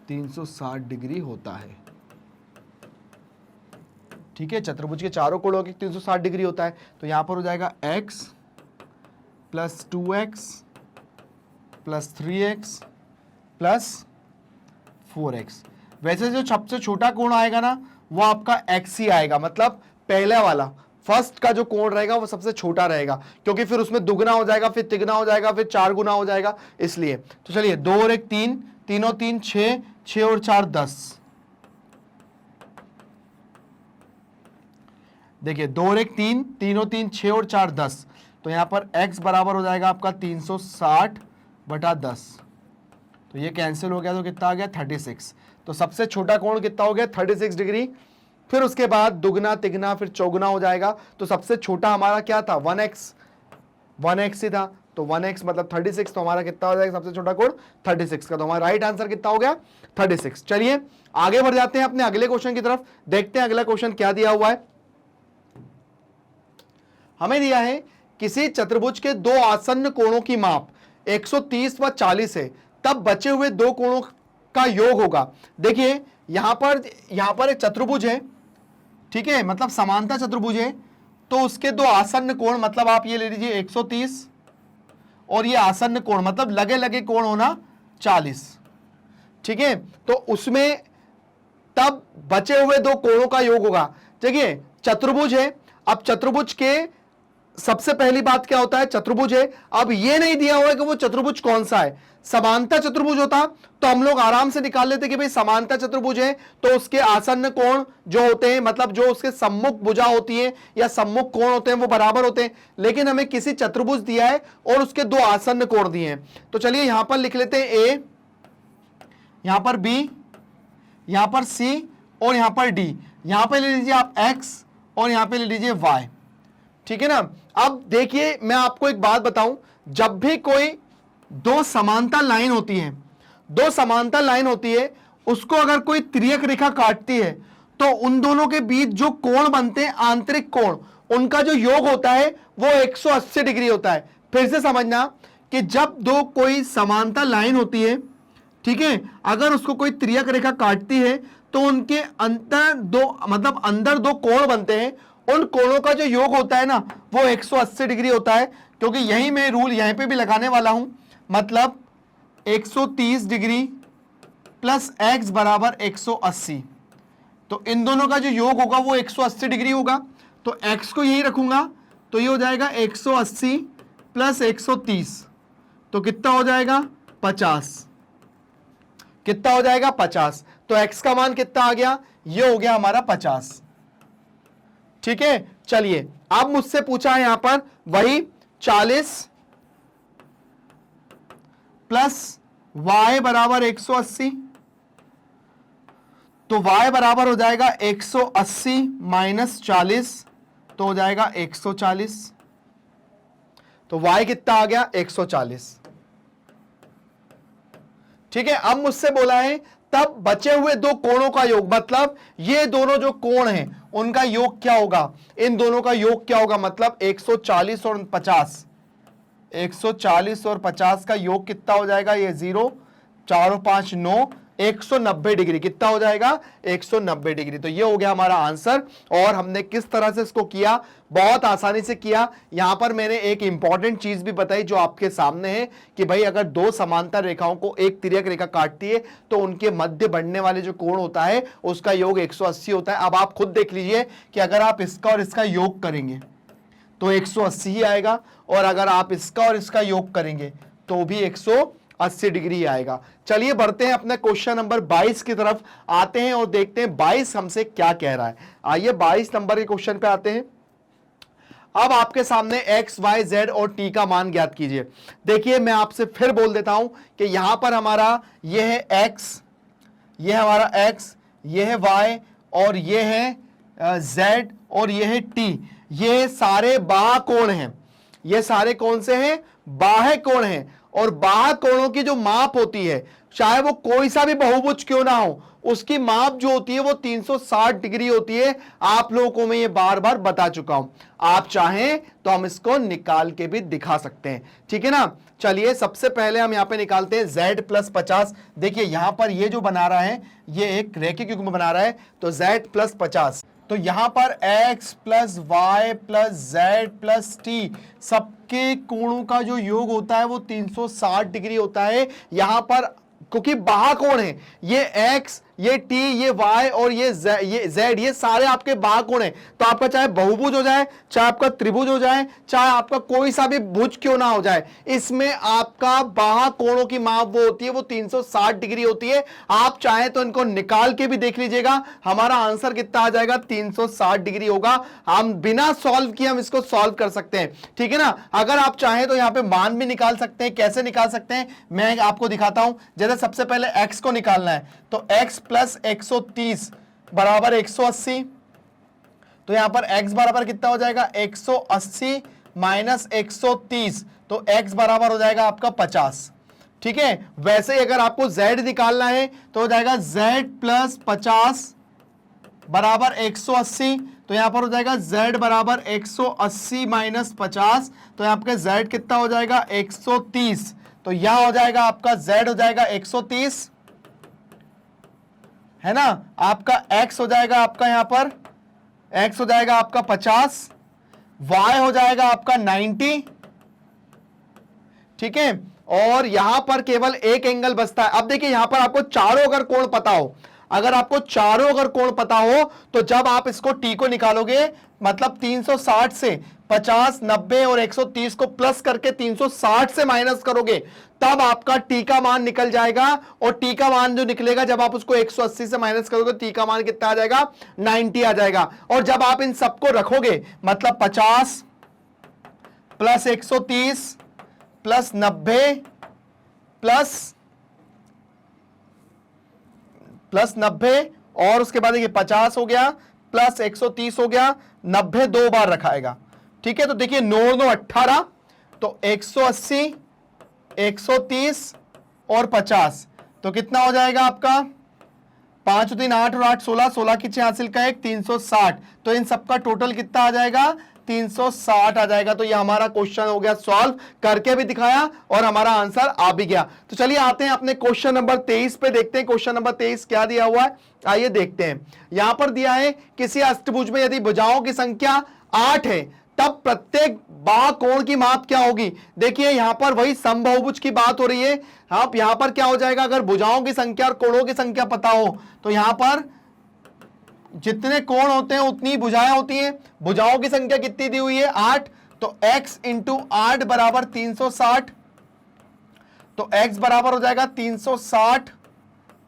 Speaker 1: 360 डिग्री होता है। ठीक है, चतुर्भुज के चारों कोणों के 360 डिग्री होता है, तो यहां पर हो जाएगा x plus 2x plus 3x plus 4x। वैसे जो सबसे छोटा कोण आएगा ना वो आपका x ही आएगा, मतलब पहले वाला फर्स्ट का जो कोण रहेगा वो सबसे छोटा रहेगा, क्योंकि फिर उसमें दुगना हो जाएगा, फिर तिगना हो जाएगा, फिर 4 गुना हो जाएगा, इसलिए। तो चलिए 2 और 1 3, 3 और 3 6, 6 और 4 10। देखिए 2 और 1 3, 3 और 3 6 और 4 10। तो यहां पर x बराबर हो जाएगा आपका 360 बटा 10। तो ये कैंसिल हो गया, तो कितना आ गया? 36। तो सबसे छोटा कोण कितना हो गया? 36 डिग्री। फिर उसके बाद दुगना, तिगना, फिर चौगुना हो जाएगा, तो सबसे छोटा हमारा क्या था? 1x ही था, तो 1x मतलब 36। तो हमारा कितना हो जाएगा सबसे छोटा कोण? 36 का। तो हमारा राइट आंसर कितना हो गया? 36। चलिए आगे बढ़ जाते हैं अपने अगले क्वेश्चन की तरफ, देखते हैं अगला क्वेश्चन क्या दिया हुआ है। हमें दिया है किसी चतुर्भुज के दो आसन्न कोणों की माप 130 व 40 है, तब बचे हुए दो कोणों का योग होगा। देखिए यहां पर एक चतुर्भुज है, ठीक है, मतलब समांतर चतुर्भुज है, तो उसके दो आसन्न कोण, मतलब आप ये ले लीजिए 130 और ये आसन्न कोण मतलब लगे लगे कोण होना 40। ठीक है, तो उसमें तब बचे हुए दो कोणों का योग होगा। देखिए चतुर्भुज है, अब चतुर्भुज के सबसे पहली बात क्या होता है? चतुर्भुज है, अब ये नहीं दिया हुआ है कि वो चतुर्भुज कौन सा है। समांतर चतुर्भुज होता तो हम लोग आराम से निकाल लेते कि भाई समांतर चतुर्भुज है तो उसके आसन्न कोण जो होते हैं, मतलब जो उसके सम्मुख भुजा होती है या सम्मुख कोण होते हैं वो बराबर होते हैं। लेकिन हमें किसी चतुर्भुज दिया है और उसके दो आसन्न कोण दिए हैं, तो चलिए यहां पर लिख लेते हैं ए, यहां पर बी, यहां पर सी और यहां पर डी। यहां पर ले लीजिए आप एक्स और यहां पर ले लीजिए वाई। ठीक है ना? अब देखिए मैं आपको एक बात बताऊं, जब भी कोई दो समांतर लाइन होती है, उसको अगर कोई तिर्यक रेखा काटती है तो उन दोनों के बीच जो कोण बनते हैं, आंतरिक कोण, उनका जो योग होता है वो 180 डिग्री होता है। फिर से समझना कि जब दो कोई समांतर लाइन होती है, ठीक है, अगर उसको कोई तिर्यक रेखा काटती है तो उनके अंदर दो कोण बनते हैं, उन कोणों का जो योग होता है ना वो 180 डिग्री होता है। क्योंकि यही मैं रूल यहीं पे भी लगाने वाला हूं, मतलब 130 डिग्री प्लस x बराबर 180, तो इन दोनों का जो योग होगा वो 180 डिग्री होगा। तो x को यही रखूंगा, तो ये हो जाएगा 180 प्लस 130, तो कितना हो जाएगा? 50। कितना हो जाएगा? 50। तो x का मान कितना आ गया? ये हो गया हमारा 50। ठीक है, चलिए अब मुझसे पूछा है यहां पर वही 40 प्लस y बराबर 180, तो y बराबर हो जाएगा 180 माइनस 40, तो हो जाएगा 140। तो y कितना आ गया? 140। ठीक है, अब मुझसे बोला है तब बचे हुए दो कोणों का योग, मतलब ये दोनों जो कोण हैं उनका योग क्या होगा, इन दोनों का योग क्या होगा, मतलब 140 और 50, 140 और 50 का योग कितना हो जाएगा, ये 0, 4 और 5 9, 190 डिग्री, कितना हो जाएगा, 190 डिग्री। तो ये हो गया हमारा आंसर। और हमने किस तरह से इसको किया, बहुत आसानी से किया। यहां पर मैंने एक इंपॉर्टेंट चीज भी बताई जो आपके सामने है कि भाई अगर दो समांतर रेखाओं को एक तिर्यक रेखा काटती है तो उनके मध्य बढ़ने वाले जो कोण होता है उसका योग 180 होता है। अब आप खुद देख लीजिए कि अगर आप इसका और इसका योग करेंगे तो 180 ही आएगा, और अगर आप इसका और इसका योग करेंगे तो भी 180 डिग्री आएगा। चलिए बढ़ते हैं अपने क्वेश्चन नंबर 22 की तरफ, आते हैं और देखते हैं 22 हमसे क्या कह रहा है। आइए 22 नंबर के क्वेश्चन पे आते हैं। अब आपके सामने x, y, z और t का मान ज्ञात कीजिए। देखिए मैं आपसे फिर बोल देता हूं कि यहां पर हमारा यह है x, यह हमारा x, यह है y और यह है z और यह है t। ये सारे बाह्य कोण हैं, ये सारे कौन से हैं, बाह्य कोण हैं। और बाह्य कोणों की जो माप होती है, चाहे वो कोई सा भी बहुभुज क्यों ना हो, उसकी माप जो होती है वो 360 डिग्री होती है। आप लोगों को मैं ये बार बार बता चुका हूं, आप चाहें तो हम इसको निकाल के भी दिखा सकते हैं, ठीक है ना। चलिए सबसे पहले हम यहां पे निकालते हैं z प्लस 50। देखिए यहां पर ये जो बना रहा है ये एक रैखिक युग्म बना रहा है, तो z प्लस 50, तो यहां पर x plus Y plus z plus T सबके कोणों का जो योग होता है वो 360 डिग्री होता है। यहां पर क्योंकि बाह्य कोण है, ये x, ये t, ये y और ये z, ये सारे आपके बाह्य कोण हैं। तो आपका चाहे बहुभुज हो जाए, चाहे आपका त्रिभुज हो जाए, चाहे आपका कोई सा भी भुज क्यों ना हो जाए, इसमें आपका बाह्य कोणों की माप वो होती है वो 360 डिग्री होती है। आप चाहे तो इनको निकाल के भी देख लीजिएगा, हमारा आंसर कितना आ जाएगा, 360 डिग्री होगा। हम बिना सॉल्व किए हम इसको सॉल्व कर सकते हैं, ठीक है ना। अगर आप चाहें तो यहां पे मान भी निकाल सकते हैं। कैसे निकाल सकते हैं मैं आपको दिखाता हूं। जैसे सबसे पहले x को निकालना है, तो x प्लस 130 बराबर 180, तो यहां पर x बराबर कितना हो जाएगा, 180 माइनस 130, तो x बराबर हो जाएगा आपका 50, ठीक है। वैसे ही अगर आपको z निकालना है तो हो जाएगा z प्लस 50 बराबर 180, तो यहां पर हो जाएगा z बराबर 180 माइनस 50, तो यहां पर z कितना हो जाएगा, 130, तो यहां हो जाएगा आपका z हो जाएगा 130, है ना। आपका x हो जाएगा आपका यहां पर x हो जाएगा आपका 50, y हो जाएगा आपका 90, ठीक है। और यहां पर केवल एक एंगल बचता है। अब देखिए यहां पर आपको चारों अगर कोण पता हो, अगर आपको चारों अगर कोण पता हो तो जब आप इसको t को निकालोगे, मतलब 360 से 50, 90 और 130 को प्लस करके 360 से माइनस करोगे, तब आपका t का मान निकल जाएगा। और t का मान जो निकलेगा जब आप उसको 180 से माइनस करोगे, t का मान कितना आ जाएगा, 90 आ जाएगा। और जब आप इन सबको रखोगे, मतलब 50 प्लस 130 प्लस 90 प्लस 90 और उसके बाद देखिए 50 हो गया प्लस 130 हो गया, 90 दो बार रखाएगा, ठीक है। तो देखिए 9 9 18, तो 180 130 और 50, तो कितना हो जाएगा आपका, 5 3 8 और 8 16, 16 की 6 हासिल का 1, 360, तो इन सबका टोटल कितना आ जाएगा, 360 आ जाएगा। तो ये हमारा क्वेश्चन हो गया सॉल्व, करके भी दिखाया और हमारा आंसर आ भी गया। तो चलिए आते हैं अपने क्वेश्चन नंबर 23 पे, देखते हैं क्वेश्चन नंबर 23 क्या दिया हुआ है। आइए देखते हैं। यहां पर दिया है किसी अष्टभुज में यदि भुजाओं की संख्या 8 है तब प्रत्येक बाह्य कोण की माप क्या होगी। देखिए यहां पर वही समबाहुभुज की बात हो रही है। आप यहां पर क्या हो जाएगा, अगर भुजाओं की संख्या और कोणों की संख्या पता हो तो यहां पर जितने कोण होते हैं उतनी भुजाएं होती हैं। भुजाओं की संख्या कितनी दी हुई है, 8, तो x इंटू 8 बराबर 360, तो x बराबर हो जाएगा 360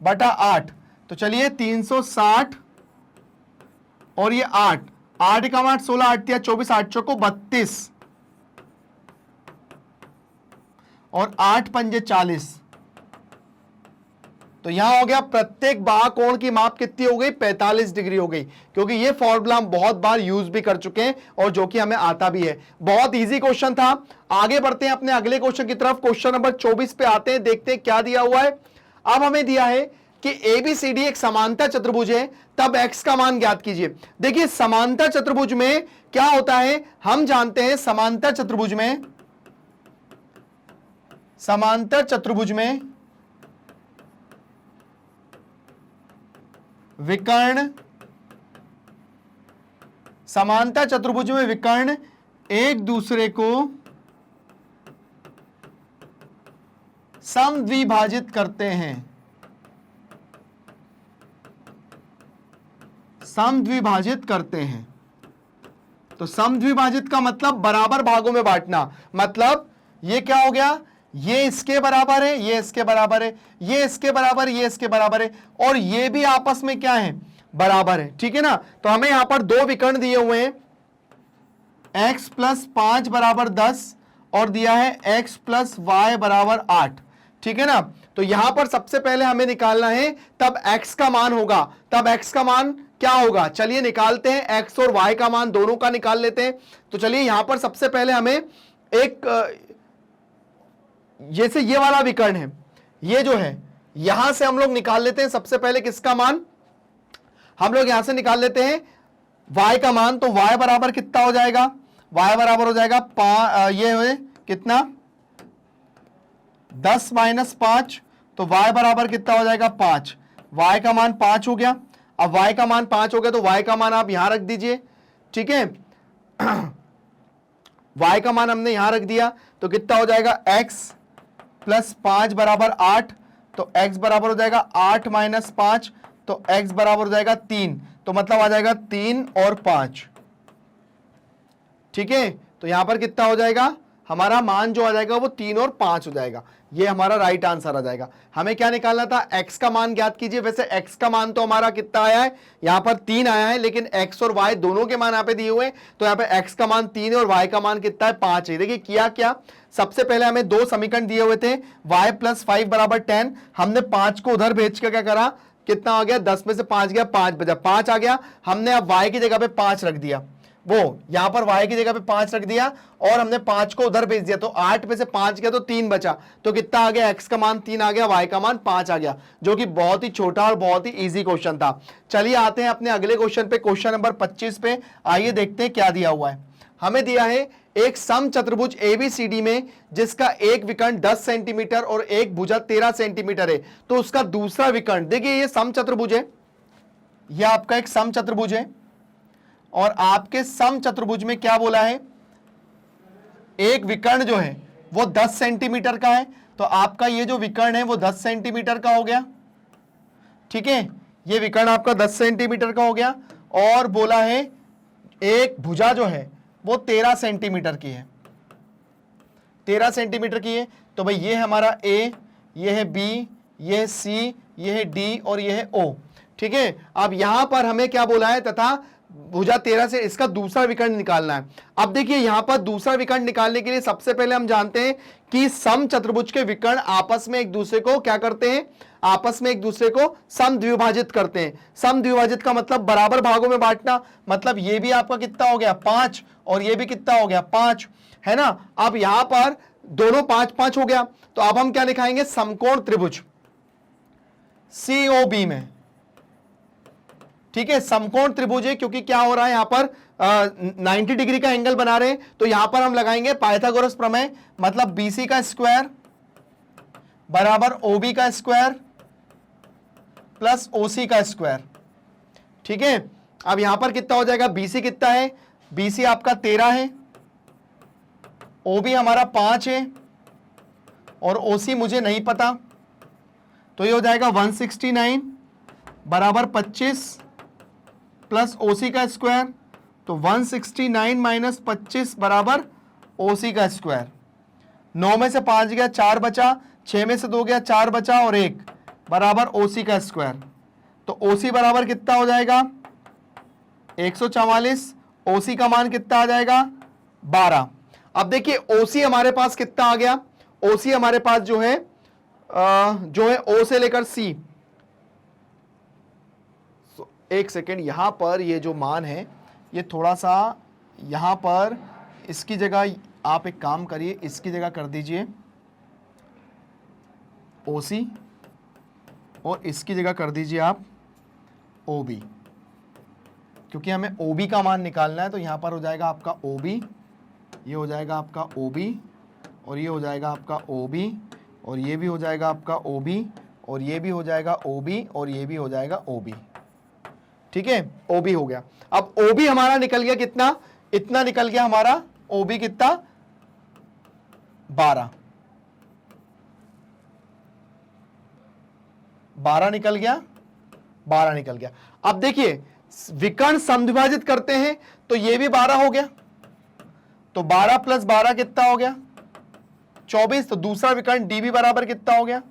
Speaker 1: बटा 8। तो चलिए 360 और ये 8 का 8 16 8 या 24, 8 चौको 32, और 8 पंजे 40। तो यहां हो गया प्रत्येक बाह कोण की माप कितनी हो गई, 45 डिग्री हो गई, क्योंकि ये फॉर्मूला हम बहुत बार यूज भी कर चुके हैं और जो कि हमें आता भी है। बहुत इजी क्वेश्चन था। आगे बढ़ते हैं अपने अगले क्वेश्चन की तरफ। क्वेश्चन नंबर 24 पे आते हैं, देखते हैं क्या दिया हुआ है। अब हमें दिया है कि एबीसीडी एक समांतर चतुर्भुज है, तब एक्स का मान ज्ञात कीजिए। देखिए समांतर चतुर्भुज में क्या होता है, हम जानते हैं समांतर चतुर्भुज में विकर्ण, समांतर चतुर्भुज में विकर्ण एक दूसरे को समद्विभाजित करते हैं। समद्विभाजित करते हैं, तो समद्विभाजित का मतलब बराबर भागों में बांटना। मतलब ये क्या हो गया, ये इसके बराबर है, ये इसके बराबर है, ये इसके बराबर, ये इसके बराबर है, और ये भी आपस में क्या है, बराबर है। ठीक है ना। तो हमें यहां पर दो विकर्ण दिए हुए हैं, x + 5 = 10 और दिया है x + y = 8। ठीक है ना। तो यहां पर सबसे पहले हमें निकालना है, तब x का मान होगा, तब x का मान क्या होगा, चलिए निकालते हैं। x और y का मान दोनों का निकाल लेते हैं। तो चलिए यहां पर सबसे पहले हमें एक, जैसे ये वाला विकर्ण है, ये जो है, यहां से हम लोग निकाल लेते हैं सबसे पहले किसका मान, हम लोग यहां से निकाल लेते हैं y का मान। तो y बराबर कितना हो जाएगा, y बराबर हो जाएगा ये है कितना, 10 - 5, तो y बराबर कितना हो जाएगा, 5। y का मान 5 हो गया। अब y का मान 5 हो गया, तो y का मान आप यहां रख दीजिए। ठीक है, y का मान हमने यहां रख दिया, तो कितना हो जाएगा, x + 5 = 8, तो x बराबर हो जाएगा 8 - 5, तो x बराबर हो जाएगा 3, तो मतलब आ जाएगा 3 और 5। ठीक है, तो यहां पर कितना हो जाएगा, हमारा मान जो आ जाएगा वो 3 और 5 हो जाएगा। ये हमारा राइट आंसर आ जाएगा। हमें क्या निकालना था, x का मान ज्ञात कीजिए। वैसे x का मान तो हमारा कितना आया है, यहां पर 3 आया है, लेकिन x और y दोनों के मान यहां पे दिए हुए हैं, तो यहां पे x का मान 3 है और y का मान कितना है, 5 है। देखिए किया क्या, सबसे पहले हमें दो समीकरण दिए हुए थे, y + 5 = 10, हमने 5 को उधर भेज के क्या करा, कितना आ गया, 10 में से 5 गया, 5 बचा, 5 आ गया। हमने अब y की जगह पे 5 रख दिया, वो यहां पर y की जगह पे 5 रख दिया और हमने 5 को उधर भेज दिया, तो 8 में से 5 गया तो 3 बचा, तो कितना आ गया, x का मान 3 आ गया, y का मान 5 आ गया, जो कि बहुत ही छोटा और बहुत ही इजी क्वेश्चन था। चलिए आते हैं अपने अगले क्वेश्चन पे, क्वेश्चन नंबर 25 पे। आइए देखते हैं क्या दिया हुआ है। हमें दिया है एक समचतुर्भुज एबीसीडी में जिसका एक विकर्ण 10 सेंटीमीटर और एक भुजा 13 सेंटीमीटर है, तो उसका दूसरा विकर्ण, देखिए ये समचतुर्भुज है, यह आपका एक समचतुर्भुज है, और आपके समचतुर्भुज में क्या बोला है, एक विकर्ण जो है वो 10 सेंटीमीटर का है, तो आपका ये जो विकर्ण है वो 10 सेंटीमीटर का हो गया। ठीक है, ये विकर्ण आपका 10 सेंटीमीटर का हो गया, और बोला है एक भुजा जो है वो 13 सेंटीमीटर की है, 13 सेंटीमीटर की है। तो भाई ये है हमारा A, ये है B, ये है C, ये है D और ये है O। ठीक है, अब यहां पर हमें क्या बोला है, तथा भुजा 13 से इसका दूसरा विकर्ण निकालना है। अब देखिए यहां पर दूसरा विकर्ण निकालने के लिए सबसे पहले हम जानते हैं कि समचतुर्भुज के विकर्ण आपस में एक दूसरे को क्या करते हैं, आपस में एक दूसरे को समद्विभाजित करते हैं। समद्विभाजित का मतलब बराबर भागों में बांटना, मतलब ये भी आपका कितना हो गया, 5, और ये भी कितना हो गया, 5, है ना। अब यहां पर दोनों 5-5 हो गया, तो अब हम क्या लिखाएंगे, समकोण त्रिभुज COB में। ठीक है, समकोण त्रिभुज है, क्योंकि क्या हो रहा है यहां पर 90 डिग्री का एंगल बना रहे हैं, तो यहां पर हम लगाएंगे पाइथागोरस प्रमेय, मतलब BC का स्क्वायर बराबर OB का स्क्वायर प्लस OC का स्क्वायर। ठीक है, अब यहां पर कितना हो जाएगा, BC कितना है, BC आपका 13 है, OB हमारा 5 है, और OC मुझे नहीं पता, तो ये हो जाएगा 169 बराबर 25 प्लस OC का स्क्वायर, तो 169 - 25 बराबर OC का स्क्वायर। 9 में से 5 गया, 4 बचा, 6 में से 2 गया, 4 बचा, और 1 बराबर OC का स्क्वायर। तो OC बराबर कितना हो जाएगा, 144। OC का मान कितना आ जाएगा, 12। अब देखिए OC हमारे पास कितना आ गया, ओसी हमारे पास जो है ओ से लेकर सी। एक सेकेंड, यहां पर ये जो मान है ये थोड़ा सा यहां पर इसकी जगह आप एक काम करिए, इसकी जगह कर दीजिए ओसी और इसकी जगह कर दीजिए आप ओबी, क्योंकि हमें ओबी का मान निकालना है। तो यहां पर हो जाएगा आपका ओबी, ये हो जाएगा आपका ओबी और ये हो जाएगा आपका ओबी और ये भी हो जाएगा आपका ओबी और ये भी हो जाएगा ओबी और ये भी हो जाएगा ओबी। ठीक है, ओबी हो गया। अब ओबी हमारा निकल गया कितना, इतना निकल गया हमारा ओबी कितना 12 निकल गया, 12 निकल गया। अब देखिए विकर्ण समद्विभाजित करते हैं तो ये भी 12 हो गया, तो 12 प्लस 12 कितना हो गया 24। तो दूसरा विकर्ण डी भी बराबर कितना हो गया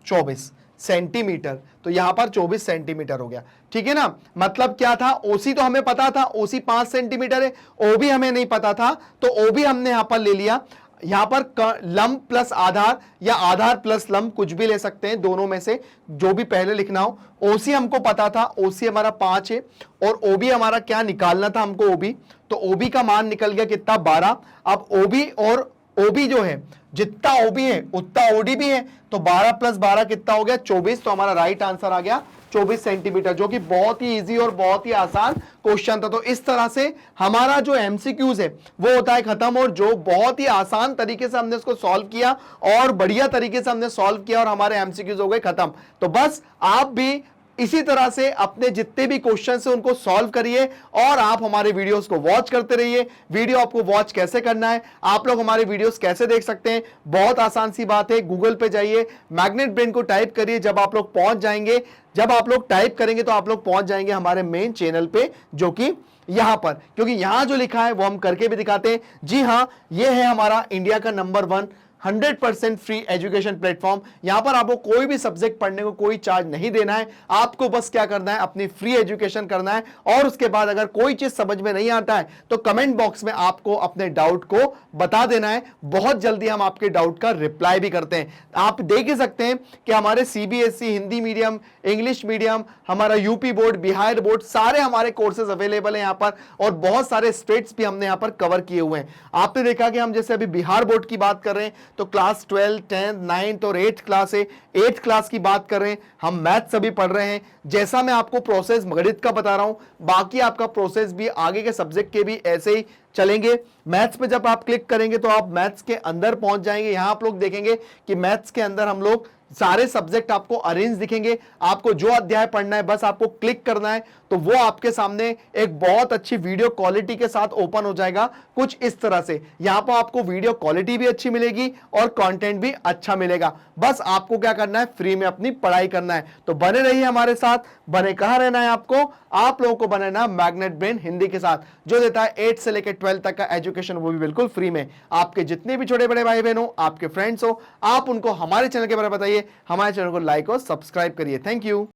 Speaker 1: 24 सेंटीमीटर। तो यहां पर 24 सेंटीमीटर हो गया। ठीक है ना, मतलब क्या था, ओसी तो हमें पता था, ओसी 5 सेंटीमीटर है, ओबी हमें नहीं पता था, तो ओबी हमने यहां पर ले लिया। यहां पर लंब प्लस आधार या आधार प्लस लंब कुछ भी ले सकते हैं, दोनों में से जो भी पहले लिखना हो। ओसी हमको पता था, ओसी हमारा 5 है और ओबी हमारा क्या निकालना था हमको ओबी, तो ओबी का मान निकल गया कितना 12। अब ओबी और ओबी जो है, जितना ओबी है उतना ओडी भी है, तो 12 प्लस 12 कितना हो गया 24। तो हमारा राइट आंसर आ गया 24 सेंटीमीटर, जो कि बहुत ही इजी और बहुत ही आसान क्वेश्चन था। तो इस तरह से हमारा जो एमसीक्यूज है वो होता है खत्म, और जो बहुत ही आसान तरीके से हमने इसको सॉल्व किया और बढ़िया तरीके से हमने सॉल्व किया और हमारे एमसीक्यूज हो गए खत्म। तो बस आप भी इसी तरह से अपने जितने भी क्वेश्चन है उनको सॉल्व करिए और आप हमारे वीडियोस को वॉच करते रहिए। वीडियो आपको वॉच कैसे करना है, आप लोग हमारे वीडियोस कैसे देख सकते हैं, बहुत आसान सी बात है। गूगल पे जाइए, मैग्नेट ब्रेन को टाइप करिए, जब आप लोग पहुंच जाएंगे, जब आप लोग टाइप करेंगे तो आप लोग पहुंच जाएंगे हमारे मेन चैनल पे, जो कि यहां पर, क्योंकि यहां जो लिखा है वो हम करके भी दिखाते हैं। जी हां, ये है हमारा इंडिया का नंबर 1 100% फ्री एजुकेशन प्लेटफॉर्म। यहां पर आपको कोई भी सब्जेक्ट पढ़ने को कोई चार्ज नहीं देना है, आपको बस क्या करना है, अपनी फ्री एजुकेशन करना है। और उसके बाद अगर कोई चीज समझ में नहीं आता है तो कमेंट बॉक्स में आपको अपने डाउट को बता देना है, बहुत जल्दी हम आपके डाउट का रिप्लाई भी करते हैं। आप देख ही सकते हैं कि हमारे CBSE, Hindi medium, English medium, हमारा यूपी बोर्ड, बिहार बोर्ड, सारे हमारे कोर्सेज अवेलेबल है यहां पर, और बहुत सारे स्टेट्स भी हमने यहां पर कवर किए हुए हैं। आपने देखा कि हम जैसे अभी बिहार बोर्ड की बात कर रहे हैं तो क्लास 12, 10, 9 और 8 क्लास है, 8 क्लास की बात कर रहे हैं, हम मैथ्स अभी पढ़ रहे हैं। जैसा मैं आपको प्रोसेस गणित का बता रहा हूं, बाकी आपका प्रोसेस भी आगे के सब्जेक्ट के भी ऐसे ही चलेंगे। मैथ्स पे जब आप क्लिक करेंगे तो आप मैथ्स के अंदर पहुंच जाएंगे। यहां आप लोग देखेंगे कि मैथ्स के अंदर हम लोग सारे सब्जेक्ट आपको अरेंज दिखेंगे। आपको जो अध्याय पढ़ना है बस आपको क्लिक करना है, तो वो आपके सामने एक बहुत अच्छी वीडियो क्वालिटी के साथ ओपन हो जाएगा, कुछ इस तरह से। यहां पर आपको वीडियो क्वालिटी भी अच्छी मिलेगी और कंटेंट भी अच्छा मिलेगा। बस आपको क्या करना है, फ्री में अपनी पढ़ाई करना है। तो बने रहिए हमारे साथ। बने कहां रहना है आपको, आप लोगों को बनाना मैग्नेट ब्रेन हिंदी के साथ, जो देता है 8 से लेकर 12 तक का एजुकेशन, वो भी बिल्कुल फ्री में। आपके जितने भी छोटे बड़े भाई बहन हो, आपके फ्रेंड्स हो, आप उनको हमारे चैनल के बारे में बताइए, हमारे चैनल को लाइक और सब्सक्राइब करिए। Thank you.